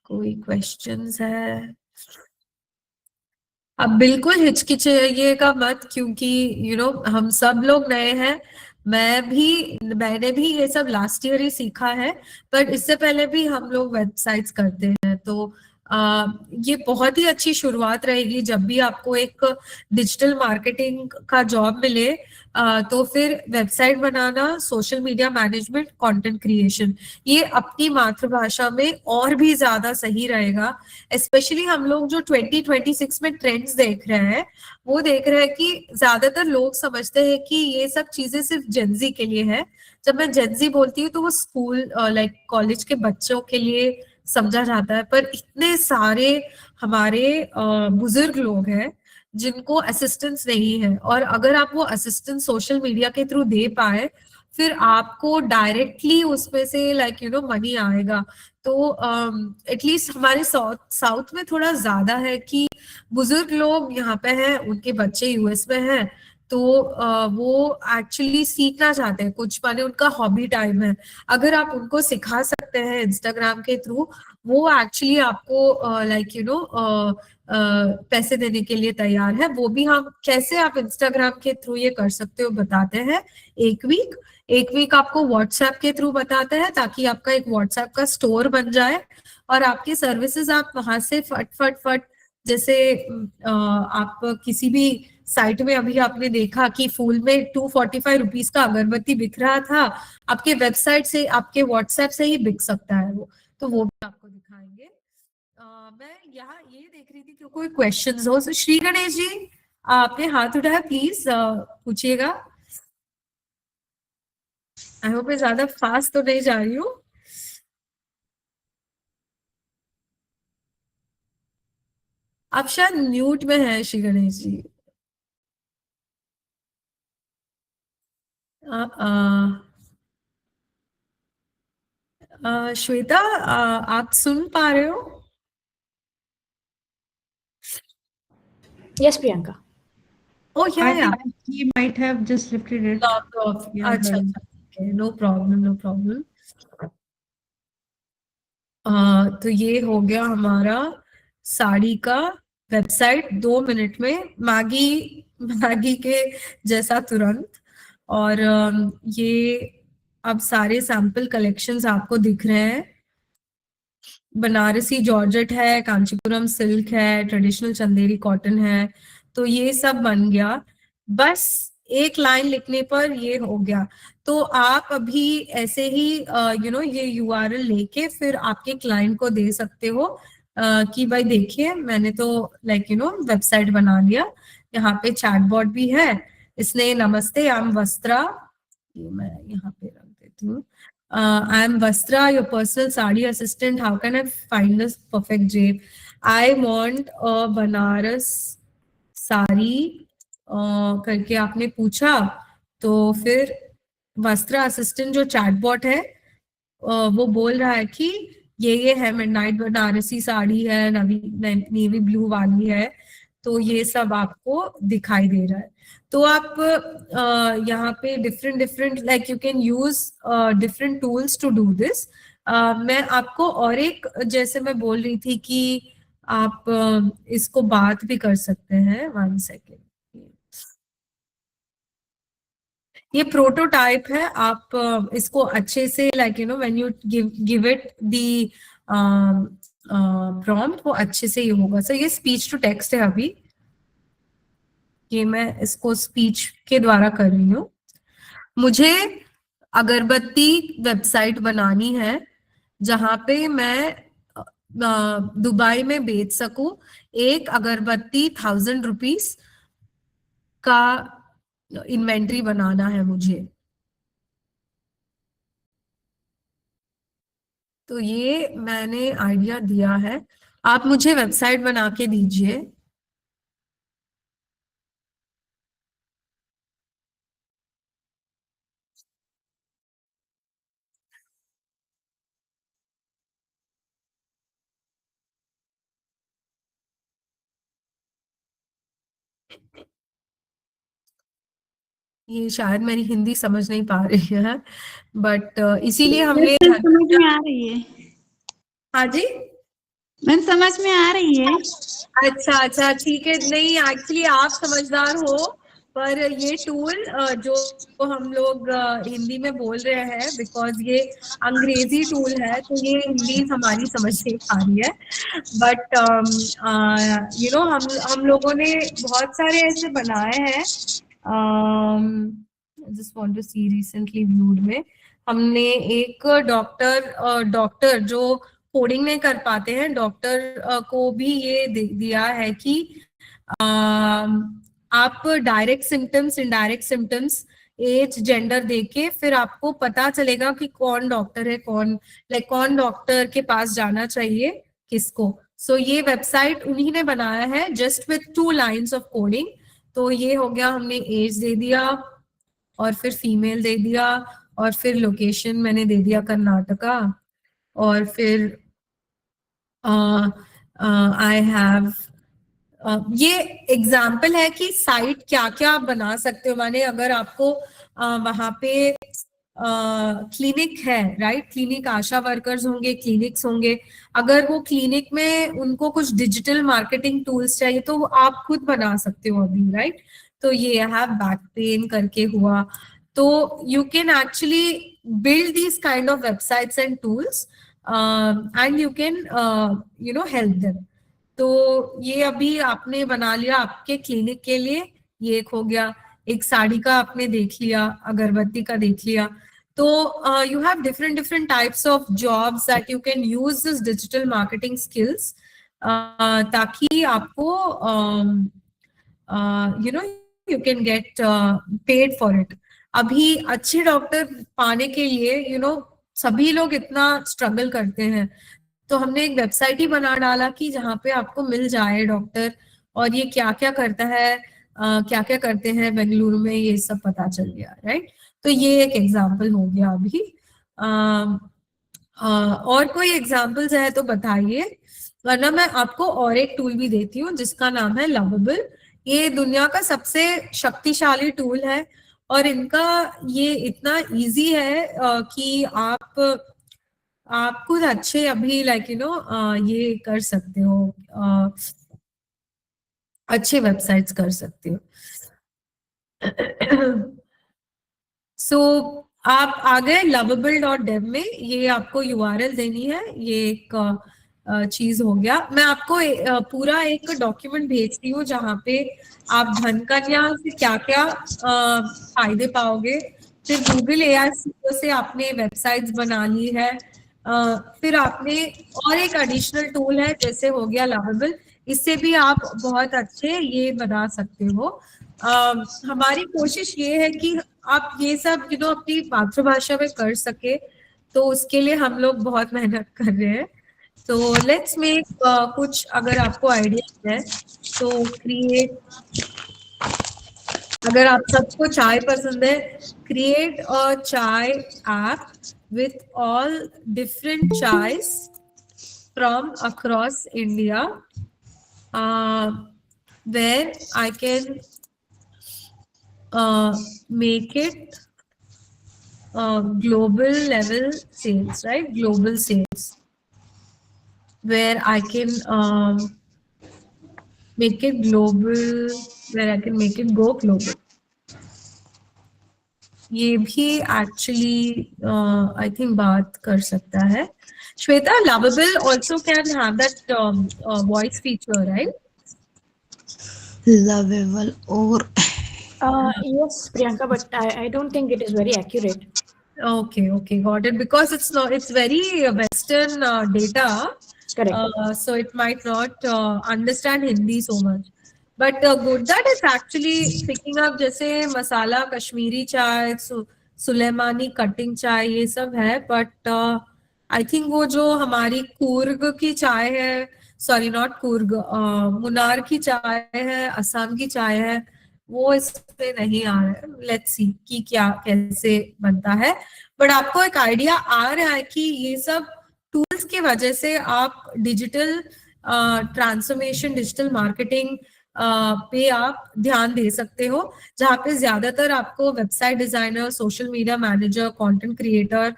S1: कोई क्वेश्चंस है? अब बिल्कुल हिचकिचाइएगा मत, क्योंकि हम सब लोग नए हैं। मैंने भी ये सब लास्ट ईयर ही सीखा है, पर इससे पहले भी हम लोग वेबसाइट्स करते हैं। तो ये बहुत ही अच्छी शुरुआत रहेगी। जब भी आपको एक डिजिटल मार्केटिंग का जॉब मिले, तो फिर वेबसाइट बनाना, social media management, content creation, ये अपनी मातृभाषा में और भी ज्यादा सही रहेगा। स्पेशली हम लोग जो 2026 में ट्रेंड्स देख रहे हैं, वो देख रहे हैं कि ज्यादातर लोग समझते हैं कि ये सब चीजें सिर्फ जेनजी के लिए है। जब मैं जेनजी बोलती हूँ तो वो स्कूल लाइक कॉलेज के बच्चों के लिए समझा जाता है, पर इतने सारे हमारे बुजुर्ग लोग हैं जिनको असिस्टेंस नहीं है, और अगर आप वो असिस्टेंस सोशल मीडिया के थ्रू दे पाए, फिर आपको डायरेक्टली उसमें से मनी आएगा। तो एटलीस्ट हमारे साउथ में थोड़ा ज्यादा है कि बुजुर्ग लोग यहाँ पे हैं, उनके बच्चे यूएस में हैं, तो वो एक्चुअली सीखना चाहते हैं कुछ, माने उनका हॉबी टाइम है। अगर आप उनको सिखा सकते हैं इंस्टाग्राम के थ्रू, वो एक्चुअली आपको पैसे देने के लिए तैयार है। वो भी हम कैसे आप इंस्टाग्राम के थ्रू ये कर सकते हो बताते हैं। एक वीक आपको व्हाट्सएप के थ्रू बताते हैं, ताकि आपका एक व्हाट्सएप का स्टोर बन जाए, और आपकी सर्विसेज आप वहां से फट जैसे आप किसी भी साइट में, अभी आपने देखा कि फूल में 245 रुपीज का अगरबत्ती बिक रहा था, आपके वेबसाइट से, आपके व्हाट्सएप से ही बिक सकता है वो। तो वो भी आपको दिखाएंगे। मैं यहाँ ये देख रही थी कि कोई क्वेश्चंस हो। श्री गणेश जी, आपने हाथ उठाया, प्लीज पूछिएगा। आई होप मैं ज्यादा फास्ट तो नहीं जा रही हूँ। आप शायद म्यूट में है श्री गणेश जी। श्वेता, आप सुन पा रहे हो?
S5: Yes, Priyanka.
S1: Oh yeah,
S2: I
S1: yeah.
S2: think he might have just lifted it.
S1: Lot of,
S2: Yeah,
S1: अच्छा,
S2: right.
S1: okay, no problem. तो ये हो गया हमारा साड़ी का वेबसाइट 2 मिनट में, मैगी के जैसा तुरंत। और ये अब सारे सैंपल कलेक्शंस आपको दिख रहे हैं। बनारसी जॉर्जेट है, कांचीपुरम सिल्क है, ट्रेडिशनल चंदेरी कॉटन है। तो ये सब बन गया। बस एक लाइन लिखने पर ये हो गया। तो आप अभी ऐसे ही ये यूआरएल लेके फिर आपके क्लाइंट को दे सकते हो कि भाई देखिए, मैंने तो वेबसाइट बना लिया। यहाँ पे चैटबॉट भी है। इसने नमस्ते, आई एम वस्त्रा, ये मैं यहाँ पे रख देती हूँ। I am Vastra, your personal sari assistant. How can I find this perfect drape? I want a Banaras sari करके आपने पूछा, तो फिर वस्त्रा असिस्टेंट जो चैटबॉट है वो बोल रहा है कि ये है मिडनाइट बनारसी साड़ी है, नेवी ब्लू वाली है। तो ये सब आपको दिखाई दे रहा है। तो आप यहाँ पे different like you can use different tools to do this. मैं आपको और एक, जैसे मैं बोल रही थी कि आप इसको बात भी कर सकते हैं। 1 सेकेंड, ये प्रोटोटाइप है। आप इसको अच्छे से when you give it the prompt, वो अच्छे से ये होगा। सो ये स्पीच टू टेक्स्ट है। अभी ये मैं इसको स्पीच के द्वारा कर रही हूँ। मुझे अगरबत्ती वेबसाइट बनानी है जहां पे मैं दुबई में बेच सकूं। एक अगरबत्ती 1000 रुपीस का इन्वेंट्री बनाना है मुझे। तो ये मैंने आइडिया दिया है, आप मुझे वेबसाइट बना के दीजिए। ये शायद मेरी हिंदी समझ नहीं पा रही है, बट इसीलिए हमने
S3: समझ में आ रही है।
S1: हाँ जी
S3: मैम समझ में आ रही है।
S1: अच्छा अच्छा ठीक है। नहीं एक्चुअली आप समझदार हो, पर ये टूल जो हम लोग हिंदी में बोल रहे हैं, बिकॉज ये अंग्रेजी टूल है तो ये हिंदी हमारी समझ नहीं पा रही है। बट यू नो हम लोगों ने बहुत सारे ऐसे बनाए हैं। Just want to see recently viewed में हमने एक डॉक्टर जो कोडिंग नहीं कर पाते हैं, डॉक्टर को भी ये दिया है कि आप direct symptoms, indirect symptoms, age, gender देके फिर आपको पता चलेगा कि कौन डॉक्टर है, कौन डॉक्टर के पास जाना चाहिए किसको। सो ये वेबसाइट उन्हीं ने बनाया है just with 2 lines of coding. तो ये हो गया, हमने एज दे दिया और फिर फीमेल दे दिया और फिर लोकेशन मैंने दे दिया कर्नाटका, और फिर आई हैव ये एग्जाम्पल है कि साइट क्या क्या बना सकते हो। माने अगर आपको वहां पे क्लिनिक है, राइट, क्लिनिक आशा वर्कर्स होंगे, क्लिनिक्स होंगे, अगर वो क्लिनिक में उनको कुछ डिजिटल मार्केटिंग टूल्स चाहिए तो वो आप खुद बना सकते हो अभी, राइट। तो ये हैव बैक पेन करके हुआ, तो you can actually build these kind of websites and tools, and you can help them. तो ये अभी आपने बना लिया आपके क्लिनिक के लिए, ये एक हो गया। एक साड़ी का आपने देख लिया, अगरबत्ती का देख लिया। तो you have different types of jobs that you can use this digital marketing skills, ताकि आपको you can get paid for it. अभी अच्छे डॉक्टर पाने के लिए सभी लोग इतना स्ट्रगल करते हैं, तो हमने एक वेबसाइट ही बना डाला कि जहाँ पे आपको मिल जाए डॉक्टर, और ये क्या क्या करता है, क्या क्या करते हैं बेंगलुरु में, ये सब पता चल गया, राइट। तो ये एक एग्जाम्पल हो गया अभी। और कोई एग्जाम्पल्स है तो बताइए, वरना मैं आपको और एक टूल भी देती हूँ जिसका नाम है लवेबल। ये दुनिया का सबसे शक्तिशाली टूल है, और इनका ये इतना इजी है कि आप खुद अच्छे अभी ये कर सकते हो, अच्छे वेबसाइट्स कर सकते हो। सो आप आ गए lovable.dev में, ये आपको URL देनी है, ये एक चीज हो गया। मैं आपको पूरा एक डॉक्यूमेंट भेजती हूँ जहाँ पे आप धनकन्या से क्या क्या फायदे पाओगे। फिर गूगल AI स्टूडियो से आपने वेबसाइट्स बना ली है, फिर आपने और एक एडिशनल टूल है जैसे हो गया लवेबल, इससे भी आप बहुत अच्छे ये बना सकते हो। हमारी कोशिश ये है कि आप ये सब अपनी मातृभाषा में कर सके, तो उसके लिए हम लोग बहुत मेहनत कर रहे हैं। तो लेट्स मेक कुछ, अगर आपको आइडिया है तो क्रिएट, अगर आप सबको चाय पसंद है, क्रिएट अ चाय app with all different chais from across India, where I can make it global level sales, right? Global sales, where I can make it global, where I can make it go global. ये भी actually I think बात कर सकता है। Shweta, lovable also can have that voice feature, right?
S4: Lovable or
S5: Yes, Priyanka, but I don't think it is very accurate.
S1: Okay, got it. Because it's very Western data,
S5: Correct.
S1: so it might not understand Hindi so much. But good that it's actually picking up, जैसे मसाला कश्मीरी चाय, Sulemani cutting चाय, ये सब है. But I think वो जो हमारी कूर्ग की चाय है, सॉरी नॉट कूर्ग, मुनार की चाय है, असम की चाय है, वो इसमें नहीं आ रहा है. लेट्स सी कि क्या कैसे बनता है. बट आपको एक आइडिया आ रहा है कि ये सब टूल्स की वजह से आप डिजिटल ट्रांसफॉर्मेशन, डिजिटल मार्केटिंग पे आप ध्यान दे सकते हो, जहाँ पे ज्यादातर आपको website designer, social media manager, content creator,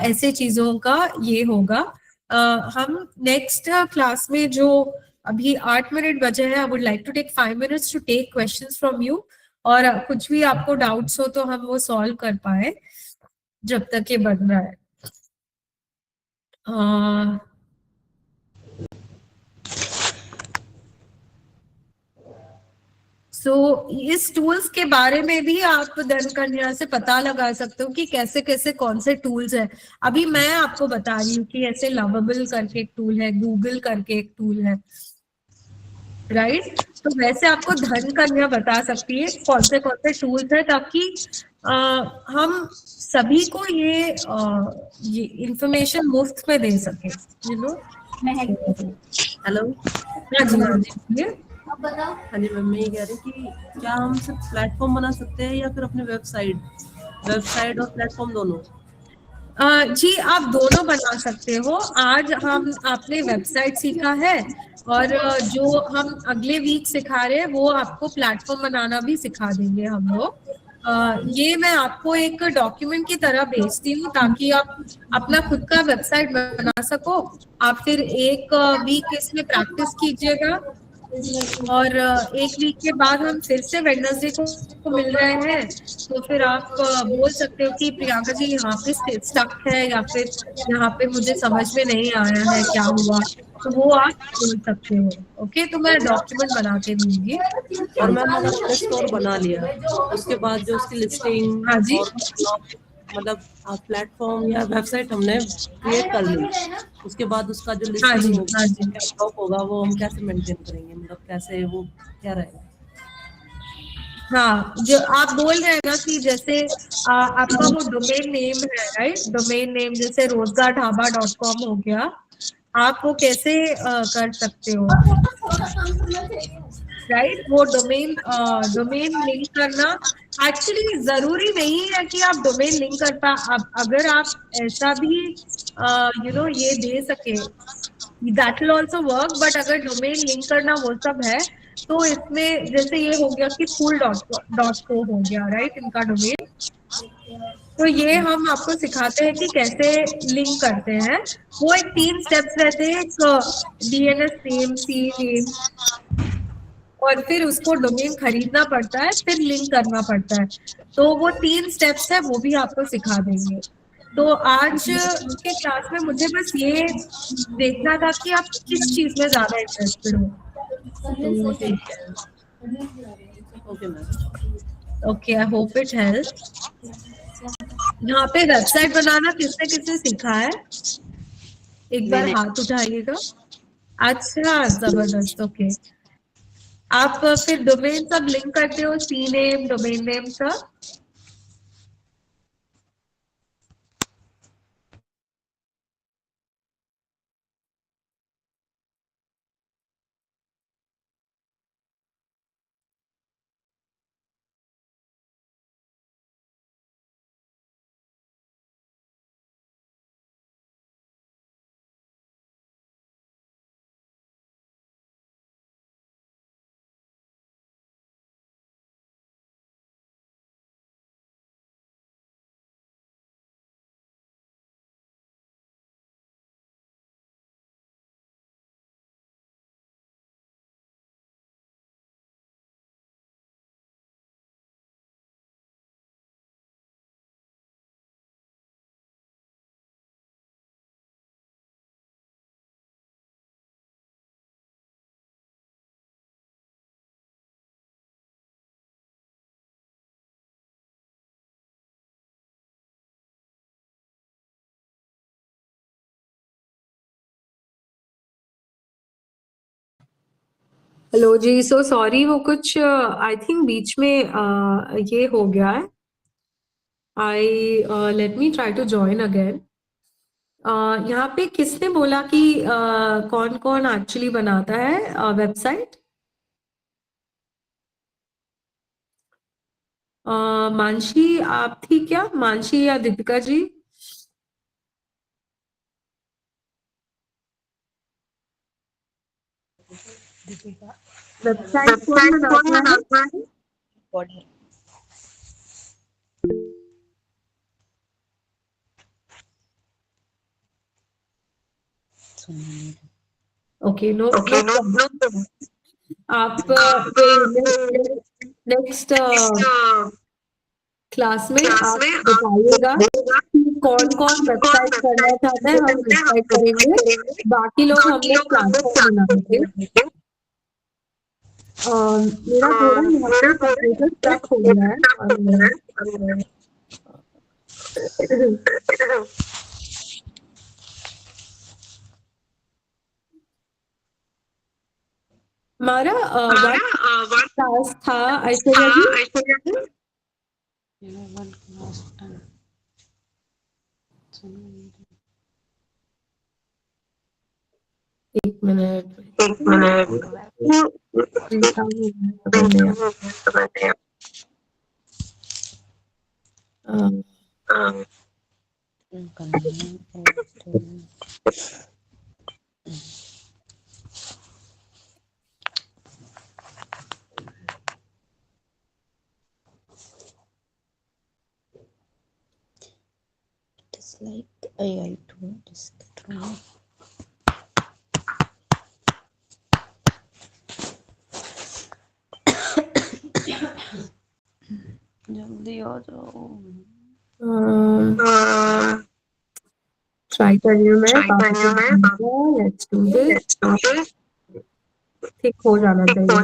S1: ऐसे चीजों का ये होगा. हम नेक्स्ट क्लास में जो अभी 8 मिनट बचे हैं, I would like to take 5 minutes to take questions from you. और कुछ भी आपको डाउट्स हो तो हम वो सॉल्व कर पाए जब तक ये बन रहा है. सो इस टूल्स के बारे में भी आप धन कन्या से पता लगा सकते हो कि कैसे कैसे कौन से टूल्स है. अभी मैं आपको बता रही हूँ कि ऐसे लवेबल करके एक टूल है, गूगल करके एक टूल है, राइट. तो वैसे आपको धन कन्या बता सकती है कौन से टूल्स है, ताकि हम सभी को ये इंफॉर्मेशन मुफ्त में दे सके, यू नो.
S6: हेलो.
S1: हाँ जी बोलिए.
S6: हाँ जी मैम, मैं ये कह रही कि क्या हम सिर्फ प्लेटफॉर्म बना सकते हैं या फिर अपने वेबसाइट और प्लेटफॉर्म दोनों?
S1: जी आप दोनों बना सकते हो. आज हम आपने वेबसाइट सीखा है, और जो हम अगले वीक सिखा रहे हैं वो आपको प्लेटफॉर्म बनाना भी सिखा देंगे हम लोग. ये मैं आपको एक डॉक्यूमेंट की तरह भेजती हूँ ताकि आप अपना खुद का वेबसाइट बना सको. आप फिर एक वीक इसमें प्रैक्टिस कीजिएगा, और एक वीक के बाद हम फिर से वेडनेसडे को मिल रहे हैं. तो फिर आप बोल सकते हो कि प्रियंका जी यहाँ पे स्टक है, या फिर यहाँ पे मुझे समझ में नहीं आया है क्या हुआ, तो वो आप बोल सकते हो. ओके, तो मैं डॉक्यूमेंट बना के दूंगी.
S6: और मैम अगर हमने स्टोर बना लिया, उसके बाद जो उसकी लिस्टिंग
S1: हाँ जी.
S6: और मतलब प्लेटफॉर्म या वेबसाइट हमने क्रिएट कर ली, उसके बाद उसका जो
S1: हाँ जी.
S6: लिस्टिंग
S1: हाँ जी.
S6: कैटलॉग होगा वो हम कैसे मेंटेन करेंगे, मतलब कैसे वो क्या रहेगा?
S1: हाँ, जो आप बोल रहे हैं ना कि जैसे आपका वो डोमेन नेम है, राइट. डोमेन नेम जैसे rozgaardhaba.com हो गया, आप वो कैसे कर सकते हो, राइट. वो डोमेन लिंक करना एक्चुअली जरूरी नहीं है कि आप डोमेन लिंक कर अगर आप ऐसा भी ये दे सके, that will also work. But अगर डोमेन लिंक करना वो सब है, तो इसमें जैसे ये हो गया कि school.co हो गया, राइट, इनका डोमेन. तो ये हम आपको सिखाते हैं कि कैसे लिंक करते हैं. वो एक 3 स्टेप्स रहते हैं, एक डीएनएस नेम, सी नेम, और फिर उसको डोमेन खरीदना पड़ता है, फिर लिंक करना पड़ता है. तो वो 3 स्टेप्स है, वो भी आपको सिखा देंगे. तो आज के क्लास में मुझे बस ये देखना था कि आप किस चीज में ज्यादा इंटरेस्टेड हो. तो ठीक है.
S6: Okay ma'am.
S1: Okay, I hope it help. यहाँ पे वेबसाइट बनाना किसने किसने सीखा है, एक बार हाथ उठाइएगा. अच्छा, जबरदस्त. ओके, आप फिर डोमेन सब लिंक करते हो, सी नेम, डोमेन नेम सब. हेलो जी, सो सॉरी, वो कुछ आई थिंक बीच में ये हो गया है। I let me try to join again. यहाँ पे किसने बोला कि कौन कौन एक्चुअली बनाता है वेबसाइट? मानसी आप थी क्या? मानसी या दीपिका जी? वेबसाइट कौन बनाता है? Okay, no problem. आप नेक्स्ट क्लास में आप बताइएगा कि कौन कौन वेबसाइट करना चाहता है, हम वेबसाइट करेंगे, बाकी लोग हम लोग प्लेटफॉर्म बनाएंगे। मेरा थोड़ा यहाँ पे कंप्यूटर स्टक हो गया है। हमारा वन क्लास था ऐश्वर्या जी। एक minute
S4: It's like AI tool is control. जल्दी आ जाओ।
S1: ट्राई कर रही हूँ मैं। Let's do this. ठीक हो जाना चाहिए।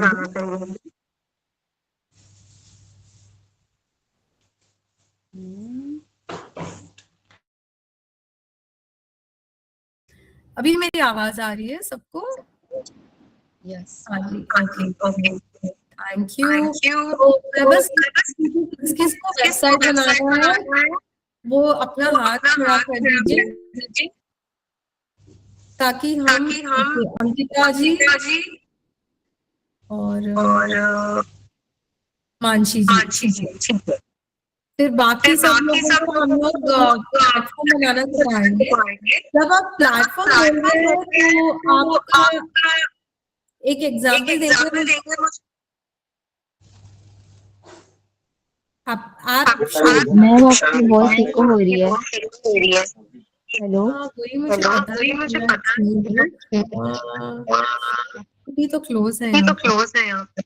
S1: अभी मेरी आवाज आ रही है सबको?
S4: Yes.
S1: हाँ जी, ओके, थैंक यू। तो बस किसको वेबसाइट बनाना है वो अपना हाथ खड़ा कर दीजिए ताकि हम अंकिता जी और मानसी जी, फिर बाकी सब लोगों को हम लोग प्लेटफॉर्म बनाना सिखाएंगे। जब आप प्लेटफॉर्म बोल रहे हैं तो आपका एक एग्जांपल देंगे मुझे? आप
S7: मैम आपकी वॉइस इको हो रही है। हेलो।
S1: हाँ, वही मुझे पता नहीं। अभी तो क्लोज है यहाँ पे।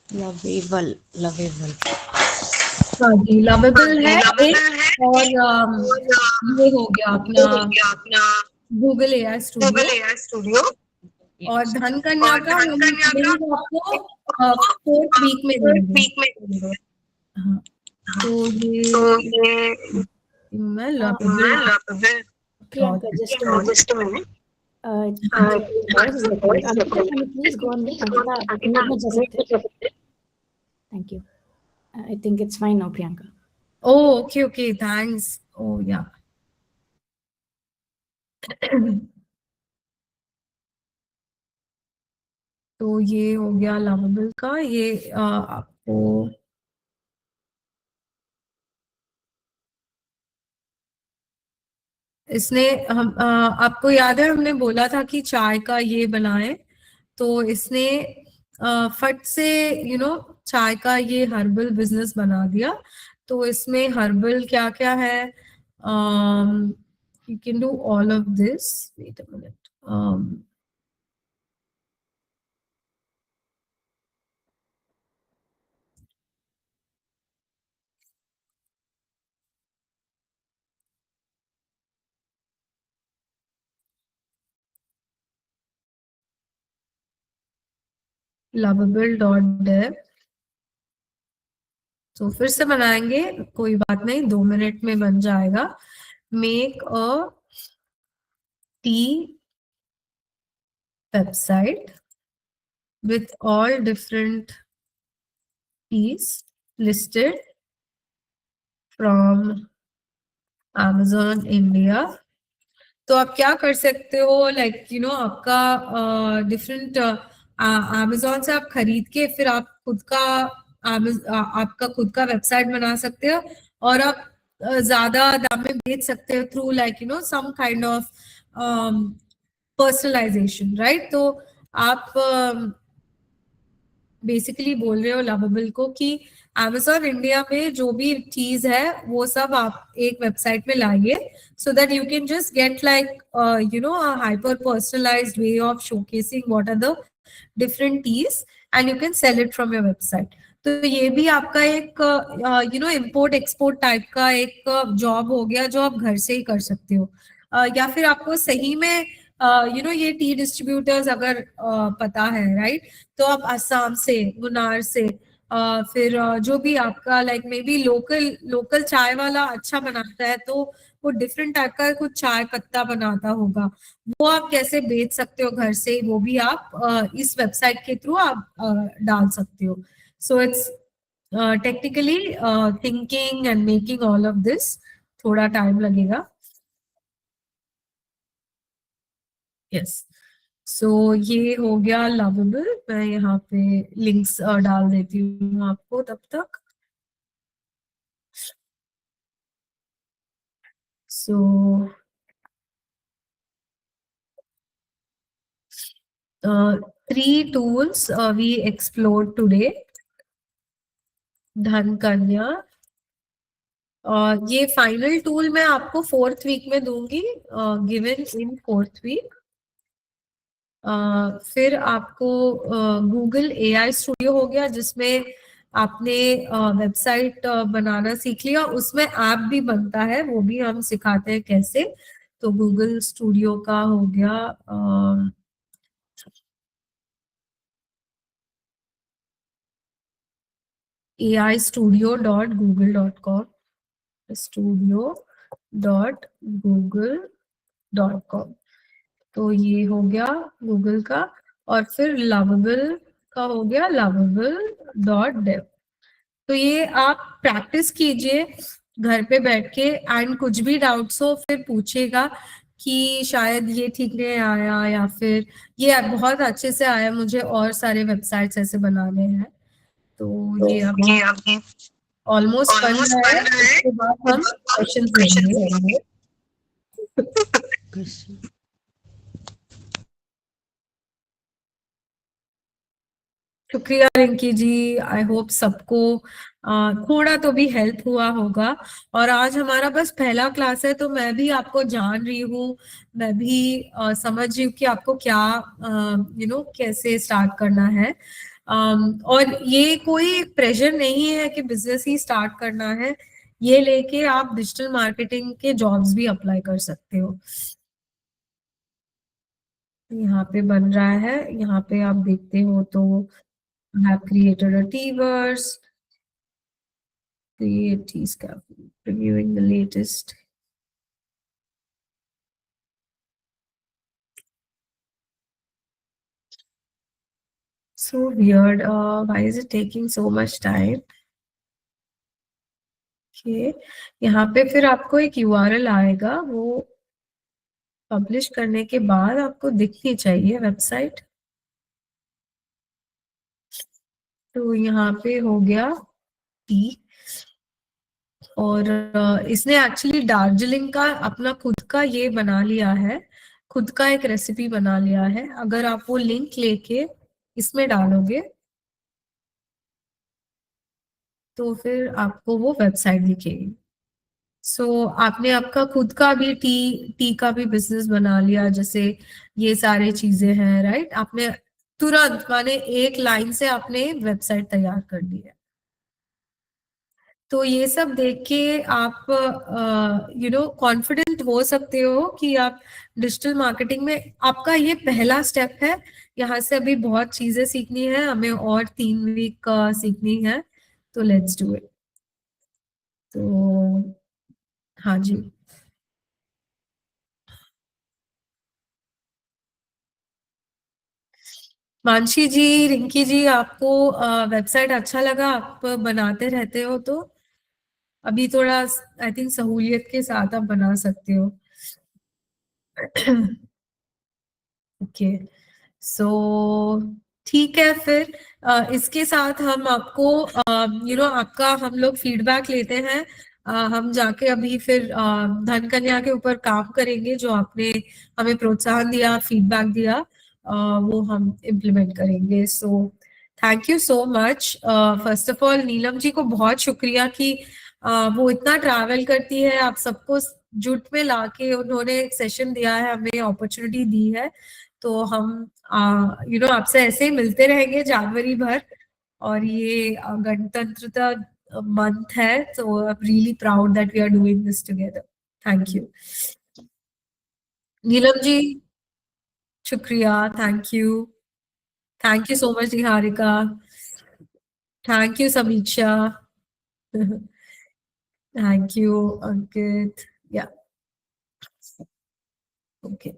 S4: Lovable lovable.
S1: हाँ जी, लवेबल है एक, और ये हो गया अपना गूगल एआई स्टूडियो। और धन कन्या का हम लिंक आपको 4th वीक में देंगे। हाँ, तो ये मैं lovable
S5: Priyanka, just a minute. I think your voice is recording. Ankita, can you please go on mute? Ankita, mute में जा सकते हैं? Thank you. I think it's fine now, Priyanka.
S1: Oh, okay, thanks. Oh, yeah. तो ये हो गया lovable का। ये आपको इसने हम आपको याद है हमने बोला था कि चाय का ये बनाए, तो इसने फट से चाय का ये हर्बल बिजनेस बना दिया। तो इसमें हर्बल क्या क्या है, you can do all of this. Wait a minute. lovable.dev। तो फिर से बनाएंगे, कोई बात नहीं, 2 मिनट में बन जाएगा। Make a T website with all different teas listed from Amazon India। तो आप क्या कर सकते हो, लाइक यू नो, आपका डिफरेंट अमेजोन से आप खरीद के फिर आप खुद का आपका खुद का वेबसाइट बना सकते हो, और आप ज्यादा दाम में बेच सकते हो through like you know some kind of personalization, right. तो आप बेसिकली बोल रहे हो लवेबल को कि Amazon इंडिया में जो भी चीज है वो सब आप एक वेबसाइट में लाइए, so that you can just get like you know a hyper personalized way of showcasing what are the different teas and you can sell it from your website। तो ये भी आपका एक you know import export type का एक job हो गया जो आप घर से ही कर सकते हो। या फिर आपको सही में यू नो ये टी डिस्ट्रीब्यूटर्स अगर पता है, राइट, तो आप असम से, मुनार से, फिर जो भी आपका लाइक मे बी लोकल चाय वाला अच्छा बनाता है तो वो डिफरेंट टाइप का कुछ चाय पत्ता बनाता होगा, वो आप कैसे बेच सकते हो घर से, वो भी आप इस वेबसाइट के थ्रू आप डाल सकते हो। So it's technically thinking and making all of this थोड़ा टाइम लगेगा। यस, सो ये हो गया लवेबल। मैं यहाँ पे लिंक्स डाल देती हूँ आपको तब तक। सो 3 tools we explored today। धनकन्या, ये फाइनल टूल मैं आपको 4th वीक में दूंगी, गिवन इन 4th वीक। फिर आपको गूगल AI स्टूडियो हो गया जिसमें आपने वेबसाइट बनाना सीख लिया, उसमें ऐप भी बनता है, वो भी हम सिखाते हैं कैसे। तो गूगल स्टूडियो का हो गया aistudio.google.com, studio.google.com। तो ये हो गया गूगल का, और फिर लवेबल का हो गया lovable.dev। तो ये आप प्रैक्टिस कीजिए घर पे बैठ के, एंड कुछ भी डाउट्स हो फिर पूछेगा कि शायद ये ठीक नहीं आया या फिर ये बहुत अच्छे से आया, मुझे और सारे वेबसाइट्स ऐसे बनाने हैं। तो ये अभी ऑलमोस्ट बन रहा है, उसके बाद हम क्वेश्चंस लेंगे। शुक्रिया रिंकी जी, आई होप सबको थोड़ा तो भी हेल्प हुआ होगा। और आज हमारा बस पहला क्लास है, तो मैं भी आपको जान रही हूँ, मैं भी समझ रही हूँ कि आपको क्या यू नो कैसे स्टार्ट करना है। और ये कोई प्रेशर नहीं है कि बिजनेस ही स्टार्ट करना है, ये लेके आप डिजिटल मार्केटिंग के जॉब्स भी अप्लाई कर सकते हो। यहाँ पे बन रहा है, यहाँ पे आप देखते हो तो I have created a Tverse, create T-Scap, reviewing the latest. So weird. Why is it taking so much time? Okay, यहाँ पे फिर आपको एक URL आएगा, वो पब्लिश करने के बाद आपको दिखनी चाहिए वेबसाइट। तो यहाँ पे हो गया टी, और इसने एक्चुअली दार्जिलिंग का अपना खुद का ये बना लिया है, खुद का एक रेसिपी बना लिया है। अगर आप वो लिंक लेके इसमें डालोगे तो फिर आपको वो वेबसाइट दिखेगी। सो आपने आपका खुद का भी टी का भी बिजनेस बना लिया, जैसे ये सारे चीजें हैं, राइट। आपने तुरंत माने एक लाइन से आपने वेबसाइट तैयार कर दी है। तो ये सब देख के आप कॉन्फिडेंट हो सकते हो कि आप डिजिटल मार्केटिंग में, आपका ये पहला स्टेप है। यहाँ से अभी बहुत चीजें सीखनी है हमें, और 3 वीक सीखनी है, तो लेट्स डू इट। तो हाँ जी, मानसी जी, रिंकी जी, आपको वेबसाइट अच्छा लगा? आप बनाते रहते हो तो अभी थोड़ा आई थिंक सहूलियत के साथ आप बना सकते हो। ओके, सो ठीक है फिर इसके साथ हम आपको आपका हम लोग फीडबैक लेते हैं। हम जाके अभी फिर धन कन्या के ऊपर काम करेंगे, जो आपने हमें प्रोत्साहन दिया, फीडबैक दिया, वो हम इम्प्लीमेंट करेंगे। So thank you so much. First of all Neelam ji को बहुत शुक्रिया कि वो इतना ट्रैवल करती है, आप सबको जुट में लाके उन्होंने एक सेशन दिया है, हमें अपॉर्चुनिटी दी है। तो हम आपसे ऐसे ही मिलते रहेंगे जनवरी भर, और ये गणतंत्रता मंथ है, तो I am really proud that we are doing this together. Thank you Neelam ji, शुक्रिया, thank you so much Niharika, thank you Sameeksha, thank you Ankit, yeah okay.